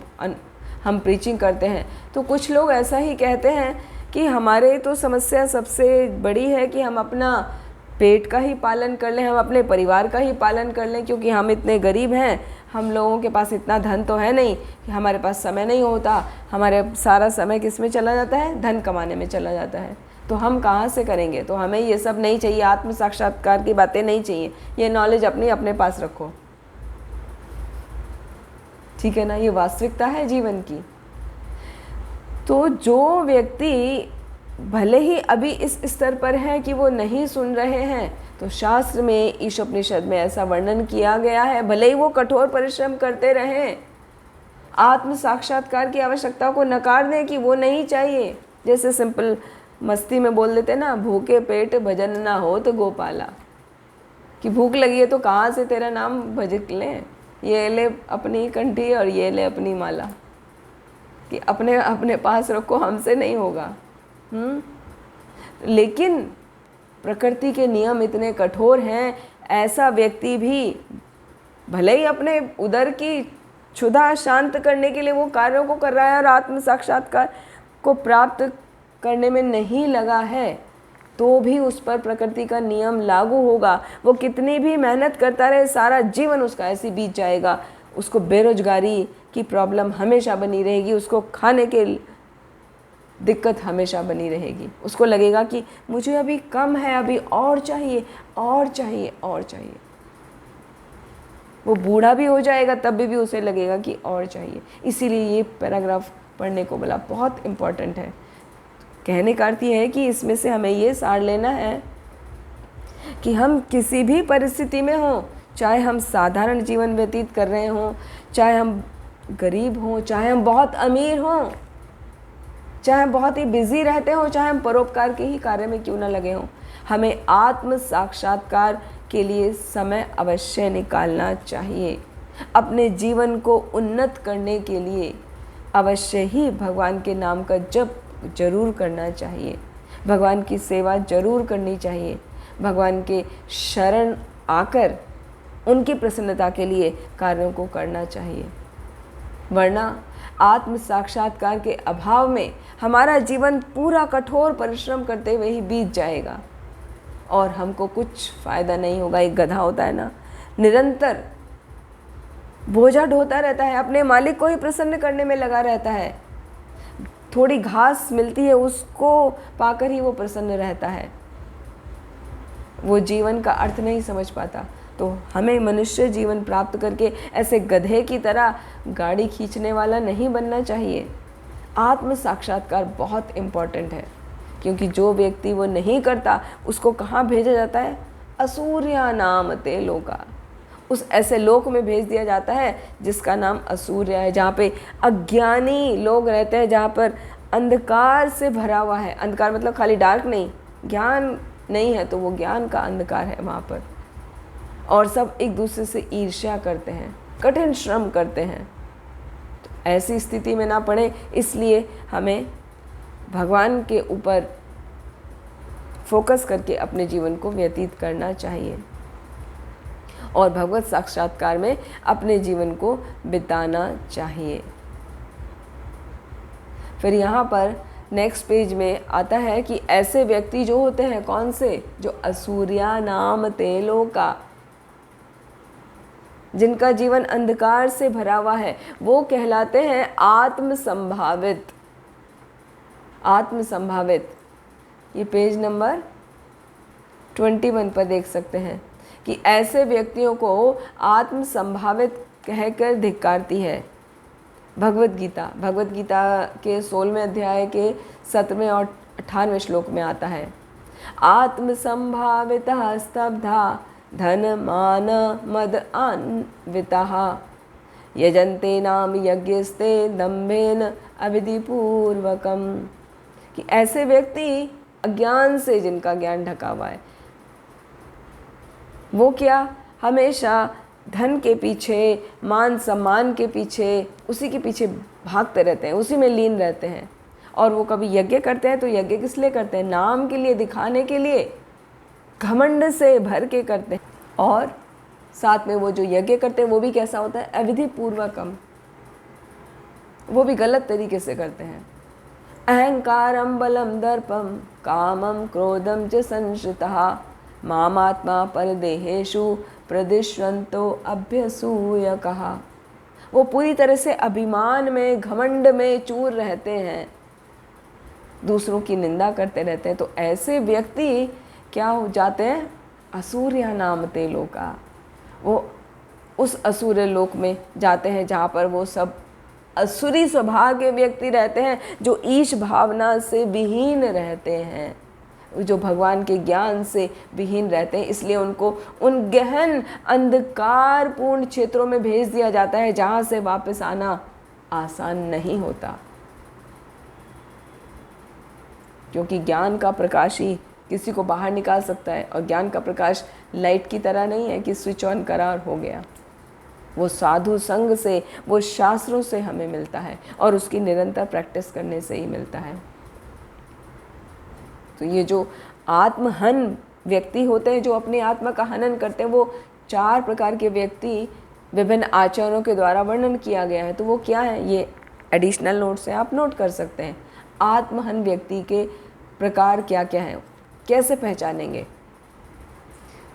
A: हम प्रीचिंग करते हैं, तो कुछ लोग ऐसा ही कहते हैं कि हमारे तो समस्या सबसे बड़ी है कि हम अपना पेट का ही पालन कर लें, हम अपने परिवार का ही पालन कर लें, क्योंकि हम इतने गरीब हैं, हम लोगों के पास इतना धन तो है नहीं कि हमारे पास समय नहीं होता, हमारे सारा समय किस में चला जाता है, धन कमाने में चला जाता है, तो हम कहाँ से करेंगे। तो हमें ये सब नहीं चाहिए, आत्म साक्षात्कार की बातें नहीं चाहिए, ये नॉलेज अपने पास रखो, ठीक है ना। ये वास्तविकता है जीवन की। तो जो व्यक्ति भले ही अभी इस स्तर पर है कि वो नहीं सुन रहे हैं, तो शास्त्र में, ईशोपनिषद में ऐसा वर्णन किया गया है, भले ही वो कठोर परिश्रम करते रहें, आत्म साक्षात्कार की आवश्यकता को नकार दें कि वो नहीं चाहिए। जैसे सिंपल मस्ती में बोल देते ना, भूखे पेट भजन ना हो तो गोपाला, कि भूख लगी है तो कहाँ से तेरा नाम भज लें, ये ले अपनी कंठी और ये ले अपनी माला, कि अपने अपने पास रखो, हमसे नहीं होगा। लेकिन प्रकृति के नियम इतने कठोर हैं, ऐसा व्यक्ति भी भले ही अपने उदर की क्षुधा शांत करने के लिए वो कार्यों को कर रहा है और आत्म साक्षात्कार को प्राप्त करने में नहीं लगा है, तो भी उस पर प्रकृति का नियम लागू होगा। वो कितनी भी मेहनत करता रहे, सारा जीवन उसका ऐसे बीत जाएगा, उसको बेरोजगारी की प्रॉब्लम हमेशा बनी रहेगी, उसको खाने के दिक्कत हमेशा बनी रहेगी, उसको लगेगा कि मुझे अभी कम है, अभी और चाहिए और चाहिए और चाहिए। वो बूढ़ा भी हो जाएगा तब भी उसे लगेगा कि और चाहिए। इसीलिए ये पैराग्राफ पढ़ने को बोला, बहुत इम्पॉर्टेंट है। कहने का अर्थ ये है कि इसमें से हमें ये सार लेना है कि हम किसी भी परिस्थिति में हों, चाहे हम साधारण जीवन व्यतीत कर रहे हों, चाहे हम गरीब हों, चाहे हम बहुत अमीर हों, चाहे हम बहुत ही बिजी रहते हों, चाहे हम परोपकार के ही कार्य में क्यों ना लगे हों, हमें आत्म साक्षात्कार के लिए समय अवश्य निकालना चाहिए। अपने जीवन को उन्नत करने के लिए अवश्य ही भगवान के नाम का जप जरूर करना चाहिए, भगवान की सेवा जरूर करनी चाहिए, भगवान के शरण आकर उनकी प्रसन्नता के लिए कार्यों को करना चाहिए। वरना आत्म साक्षात्कार के अभाव में हमारा जीवन पूरा कठोर परिश्रम करते हुए ही बीत जाएगा और हमको कुछ फ़ायदा नहीं होगा। एक गधा होता है ना, निरंतर बोझा ढोता रहता है, अपने मालिक को ही प्रसन्न करने में लगा रहता है, थोड़ी घास मिलती है उसको पाकर ही वो प्रसन्न रहता है, वो जीवन का अर्थ नहीं समझ पाता। तो हमें मनुष्य जीवन प्राप्त करके ऐसे गधे की तरह गाड़ी खींचने वाला नहीं बनना चाहिए। आत्म साक्षात्कार बहुत इम्पॉर्टेंट है, क्योंकि जो व्यक्ति वो नहीं करता उसको कहाँ भेजा जाता है, असूर्या नाम ते लोका, उस ऐसे लोक में भेज दिया जाता है जिसका नाम असूर्या है, जहाँ पे अज्ञानी लोग रहते हैं, जहाँ पर अंधकार से भरा हुआ है। अंधकार मतलब खाली डार्क नहीं, ज्ञान नहीं है तो वो ज्ञान का अंधकार है वहाँ पर, और सब एक दूसरे से ईर्ष्या करते हैं, कठिन श्रम करते हैं। तो ऐसी स्थिति में ना पड़े, इसलिए हमें भगवान के ऊपर फोकस करके अपने जीवन को व्यतीत करना चाहिए और भगवत साक्षात्कार में अपने जीवन को बिताना चाहिए। फिर यहाँ पर नेक्स्ट पेज में आता है कि ऐसे व्यक्ति जो होते हैं, कौन से, जो असूर्या नाम ते लोका, जिनका जीवन अंधकार से भरा हुआ है, वो कहलाते हैं आत्म संभावित। आत्म संभावित, ये पेज नंबर 21 पर देख सकते हैं कि ऐसे व्यक्तियों को आत्म संभावित कहकर धिक्कारती है। भगवत गीता के 16वें अध्याय के 17वें और 98वें श्लोक में आता है, आत्मसंभाविता स्तब्धा धन मान मद अन्विता यजन्ते नाम यज्ञस्ते दम्भेन अविधिपूर्वकम। कि ऐसे व्यक्ति अज्ञान से, जिनका ज्ञान ढका हुआ है, वो क्या हमेशा धन के पीछे, मान सम्मान के पीछे, उसी के पीछे भागते रहते हैं, उसी में लीन रहते हैं। और वो कभी यज्ञ करते हैं तो यज्ञ किस लिए करते हैं? नाम के लिए, दिखाने के लिए, घमंड से भर के करते हैं। और साथ में वो जो यज्ञ करते हैं वो भी कैसा होता है? अविधि पूर्वकम, वो भी गलत तरीके से करते हैं। अहंकारम बलम दर्पम कामम क्रोधम च संश्रितः मामात्मा परदेहेषु प्रदिश्वन्तो अभ्यसूय कहा। वो पूरी तरह से अभिमान में, घमंड में चूर रहते हैं, दूसरों की निंदा करते रहते हैं। तो ऐसे व्यक्ति क्या हो जाते हैं? असुर्या नाम ते लोका। वो उस असुर लोक में जाते हैं जहाँ पर वो सब असुरी स्वभाव के व्यक्ति रहते हैं, जो ईश भावना से विहीन रहते हैं, जो भगवान के ज्ञान से विहीन रहते हैं। इसलिए उनको उन गहन अंधकारपूर्ण क्षेत्रों में भेज दिया जाता है जहाँ से वापस आना आसान नहीं होता, क्योंकि ज्ञान का प्रकाश ही किसी को बाहर निकाल सकता है। और ज्ञान का प्रकाश लाइट की तरह नहीं है कि स्विच ऑन करा और हो गया। वो साधु संग से, वो शास्त्रों से हमें मिलता है और उसकी निरंतर प्रैक्टिस करने से ही मिलता है। तो ये जो आत्महन व्यक्ति होते हैं, जो अपनी आत्मा का हनन करते हैं, वो 4 प्रकार के व्यक्ति विभिन्न आचार्यों के द्वारा वर्णन किया गया है। तो वो क्या है, ये एडिशनल नोट से आप नोट कर सकते हैं। आत्महन व्यक्ति के प्रकार क्या क्या हैं, कैसे पहचानेंगे?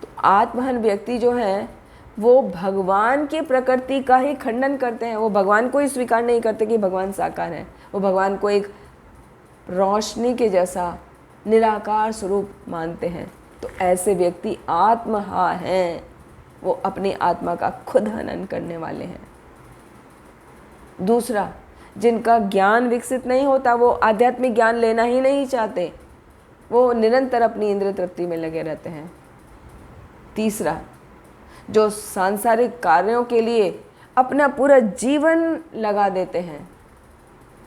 A: तो आत्महन व्यक्ति जो हैं वो भगवान की प्रकृति का ही खंडन करते हैं। वो भगवान को ही स्वीकार नहीं करते कि भगवान साकार है। वो भगवान को एक रोशनी के जैसा निराकार स्वरूप मानते हैं। तो ऐसे व्यक्ति आत्महा हैं, वो अपनी आत्मा का खुद हनन करने वाले हैं। दूसरा, जिनका ज्ञान विकसित नहीं होता, वो आध्यात्मिक ज्ञान लेना ही नहीं चाहते, वो निरंतर अपनी इंद्रिय तृप्ति में लगे रहते हैं। तीसरा, जो सांसारिक कार्यों के लिए अपना पूरा जीवन लगा देते हैं,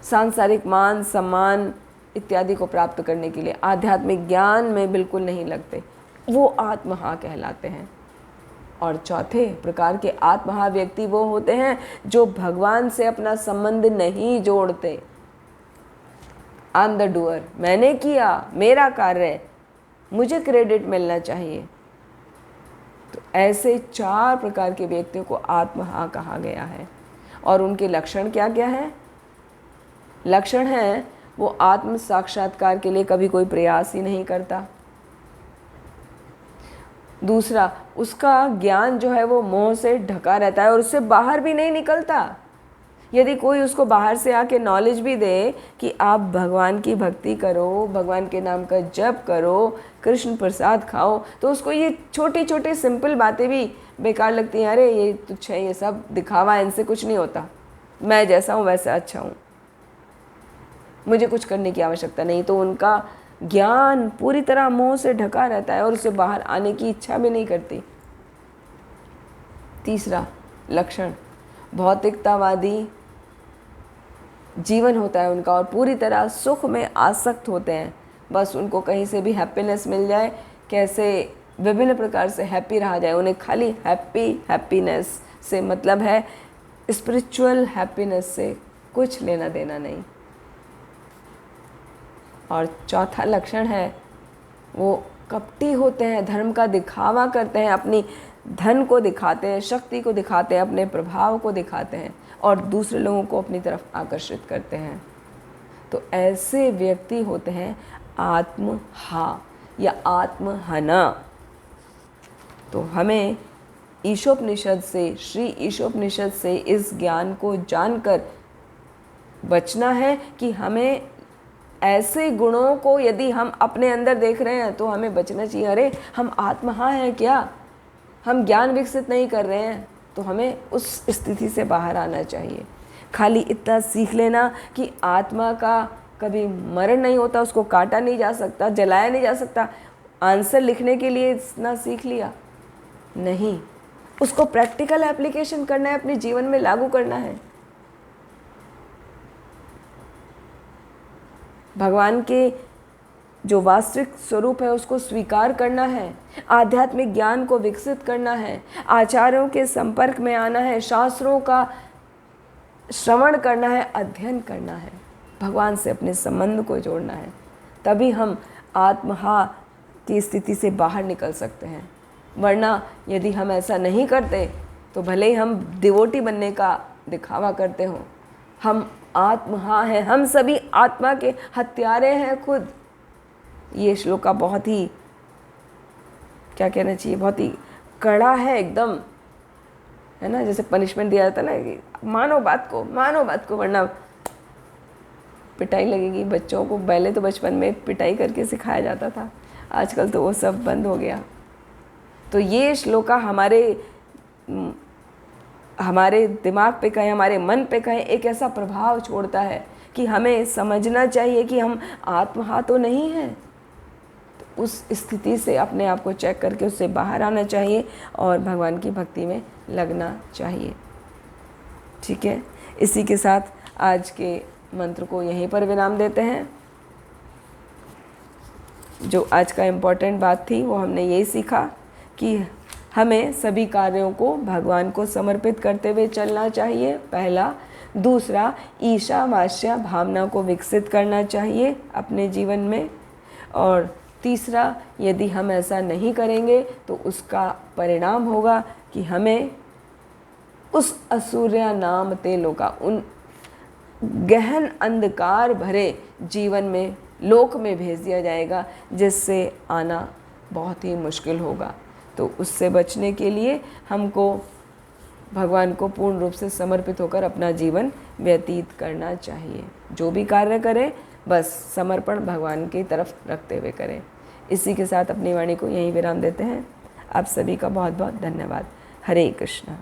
A: सांसारिक मान सम्मान इत्यादि को प्राप्त करने के लिए, आध्यात्मिक ज्ञान में बिल्कुल नहीं लगते, वो आत्महा कहलाते हैं। और चौथे प्रकार के आत्महा व्यक्ति वो होते हैं जो भगवान से अपना संबंध नहीं जोड़ते। आई एम द डूअर, मैंने किया, मेरा कार्य, मुझे क्रेडिट मिलना चाहिए। तो ऐसे 4 प्रकार के व्यक्तियों को आत्महा कहा गया है। और उनके लक्षण क्या क्या हैं? लक्षण है, वो आत्म साक्षात्कार के लिए कभी कोई प्रयास ही नहीं करता। दूसरा, उसका ज्ञान जो है वो मोह से ढका रहता है और उससे बाहर भी नहीं निकलता। यदि कोई उसको बाहर से आके नॉलेज भी दे कि आप भगवान की भक्ति करो, भगवान के नाम का जप करो, कृष्ण प्रसाद खाओ, तो उसको ये छोटी छोटी सिंपल बातें भी बेकार लगती हैं। अरे ये तुच्छ है, ये सब दिखावा है, इनसे कुछ नहीं होता, मैं जैसा हूँ वैसे अच्छा हूँ, मुझे कुछ करने की आवश्यकता नहीं। तो उनका ज्ञान पूरी तरह मोह से ढका रहता है और उससे बाहर आने की इच्छा भी नहीं करती। तीसरा लक्षण, भौतिकतावादी जीवन होता है उनका और पूरी तरह सुख में आसक्त होते हैं। बस उनको कहीं से भी हैप्पीनेस मिल जाए, कैसे विभिन्न प्रकार से हैप्पी रहा जाए, उन्हें खाली हैप्पीनेस से मतलब है, स्पिरिचुअल हैप्पीनेस से कुछ लेना देना नहीं। और चौथा लक्षण है, वो कपटी होते हैं, धर्म का दिखावा करते हैं, अपनी धन को दिखाते हैं, शक्ति को दिखाते हैं, अपने प्रभाव को दिखाते हैं और दूसरे लोगों को अपनी तरफ आकर्षित करते हैं। तो ऐसे व्यक्ति होते हैं आत्महा या आत्महना। तो हमें ईशोपनिषद से, श्री ईशोपनिषद से इस ज्ञान को जानकर बचना है कि हमें ऐसे गुणों को यदि हम अपने अंदर देख रहे हैं तो हमें बचना चाहिए। अरे हम आत्महा हैं क्या, हम ज्ञान विकसित नहीं कर रहे हैं, तो हमें उस स्थिति से बाहर आना चाहिए। खाली इतना सीख लेना कि आत्मा का कभी मरण नहीं होता, उसको काटा नहीं जा सकता, जलाया नहीं जा सकता, आंसर लिखने के लिए इतना सीख लिया, नहीं, उसको प्रैक्टिकल एप्लीकेशन करना है, अपने जीवन में लागू करना है। भगवान के जो वास्तविक स्वरूप है उसको स्वीकार करना है, आध्यात्मिक ज्ञान को विकसित करना है, आचार्यों के संपर्क में आना है, शास्त्रों का श्रवण करना है, अध्ययन करना है, भगवान से अपने संबंध को जोड़ना है। तभी हम आत्महा की स्थिति से बाहर निकल सकते हैं। वरना यदि हम ऐसा नहीं करते तो भले ही हम डिवोटी बनने का दिखावा करते हों, हम आत्महा हैं, हम सभी आत्मा के हत्यारे हैं खुद। ये श्लोका बहुत ही, क्या कहना चाहिए, बहुत ही कड़ा है एकदम, है ना। जैसे पनिशमेंट दिया जाता है ना कि मानो बात को वरना पिटाई लगेगी। बच्चों को पहले तो बचपन में पिटाई करके सिखाया जाता था, आजकल तो वो सब बंद हो गया। तो ये श्लोका हमारे दिमाग पे कहें, हमारे मन पे कहें, एक ऐसा प्रभाव छोड़ता है कि हमें समझना चाहिए कि हम आत्महा तो नहीं हैं। तो उस स्थिति से अपने आप को चेक करके उससे बाहर आना चाहिए और भगवान की भक्ति में लगना चाहिए। ठीक है, इसी के साथ आज के मंत्र को यहीं पर विराम देते हैं। जो आज का इम्पोर्टेंट बात थी वो हमने यही सीखा कि हमें सभी कार्यों को भगवान को समर्पित करते हुए चलना चाहिए, पहला। दूसरा, ईशावास्य भावना को विकसित करना चाहिए अपने जीवन में। और तीसरा, यदि हम ऐसा नहीं करेंगे तो उसका परिणाम होगा कि हमें उस असुर्या नाम तेलों का, उन गहन अंधकार भरे जीवन में, लोक में भेज दिया जाएगा, जिससे आना बहुत ही मुश्किल होगा। तो उससे बचने के लिए हमको भगवान को पूर्ण रूप से समर्पित होकर अपना जीवन व्यतीत करना चाहिए। जो भी कार्य करें बस समर्पण भगवान की तरफ रखते हुए करें। इसी के साथ अपनी वाणी को यहीं विराम देते हैं। आप सभी का बहुत बहुत धन्यवाद। हरे कृष्णा।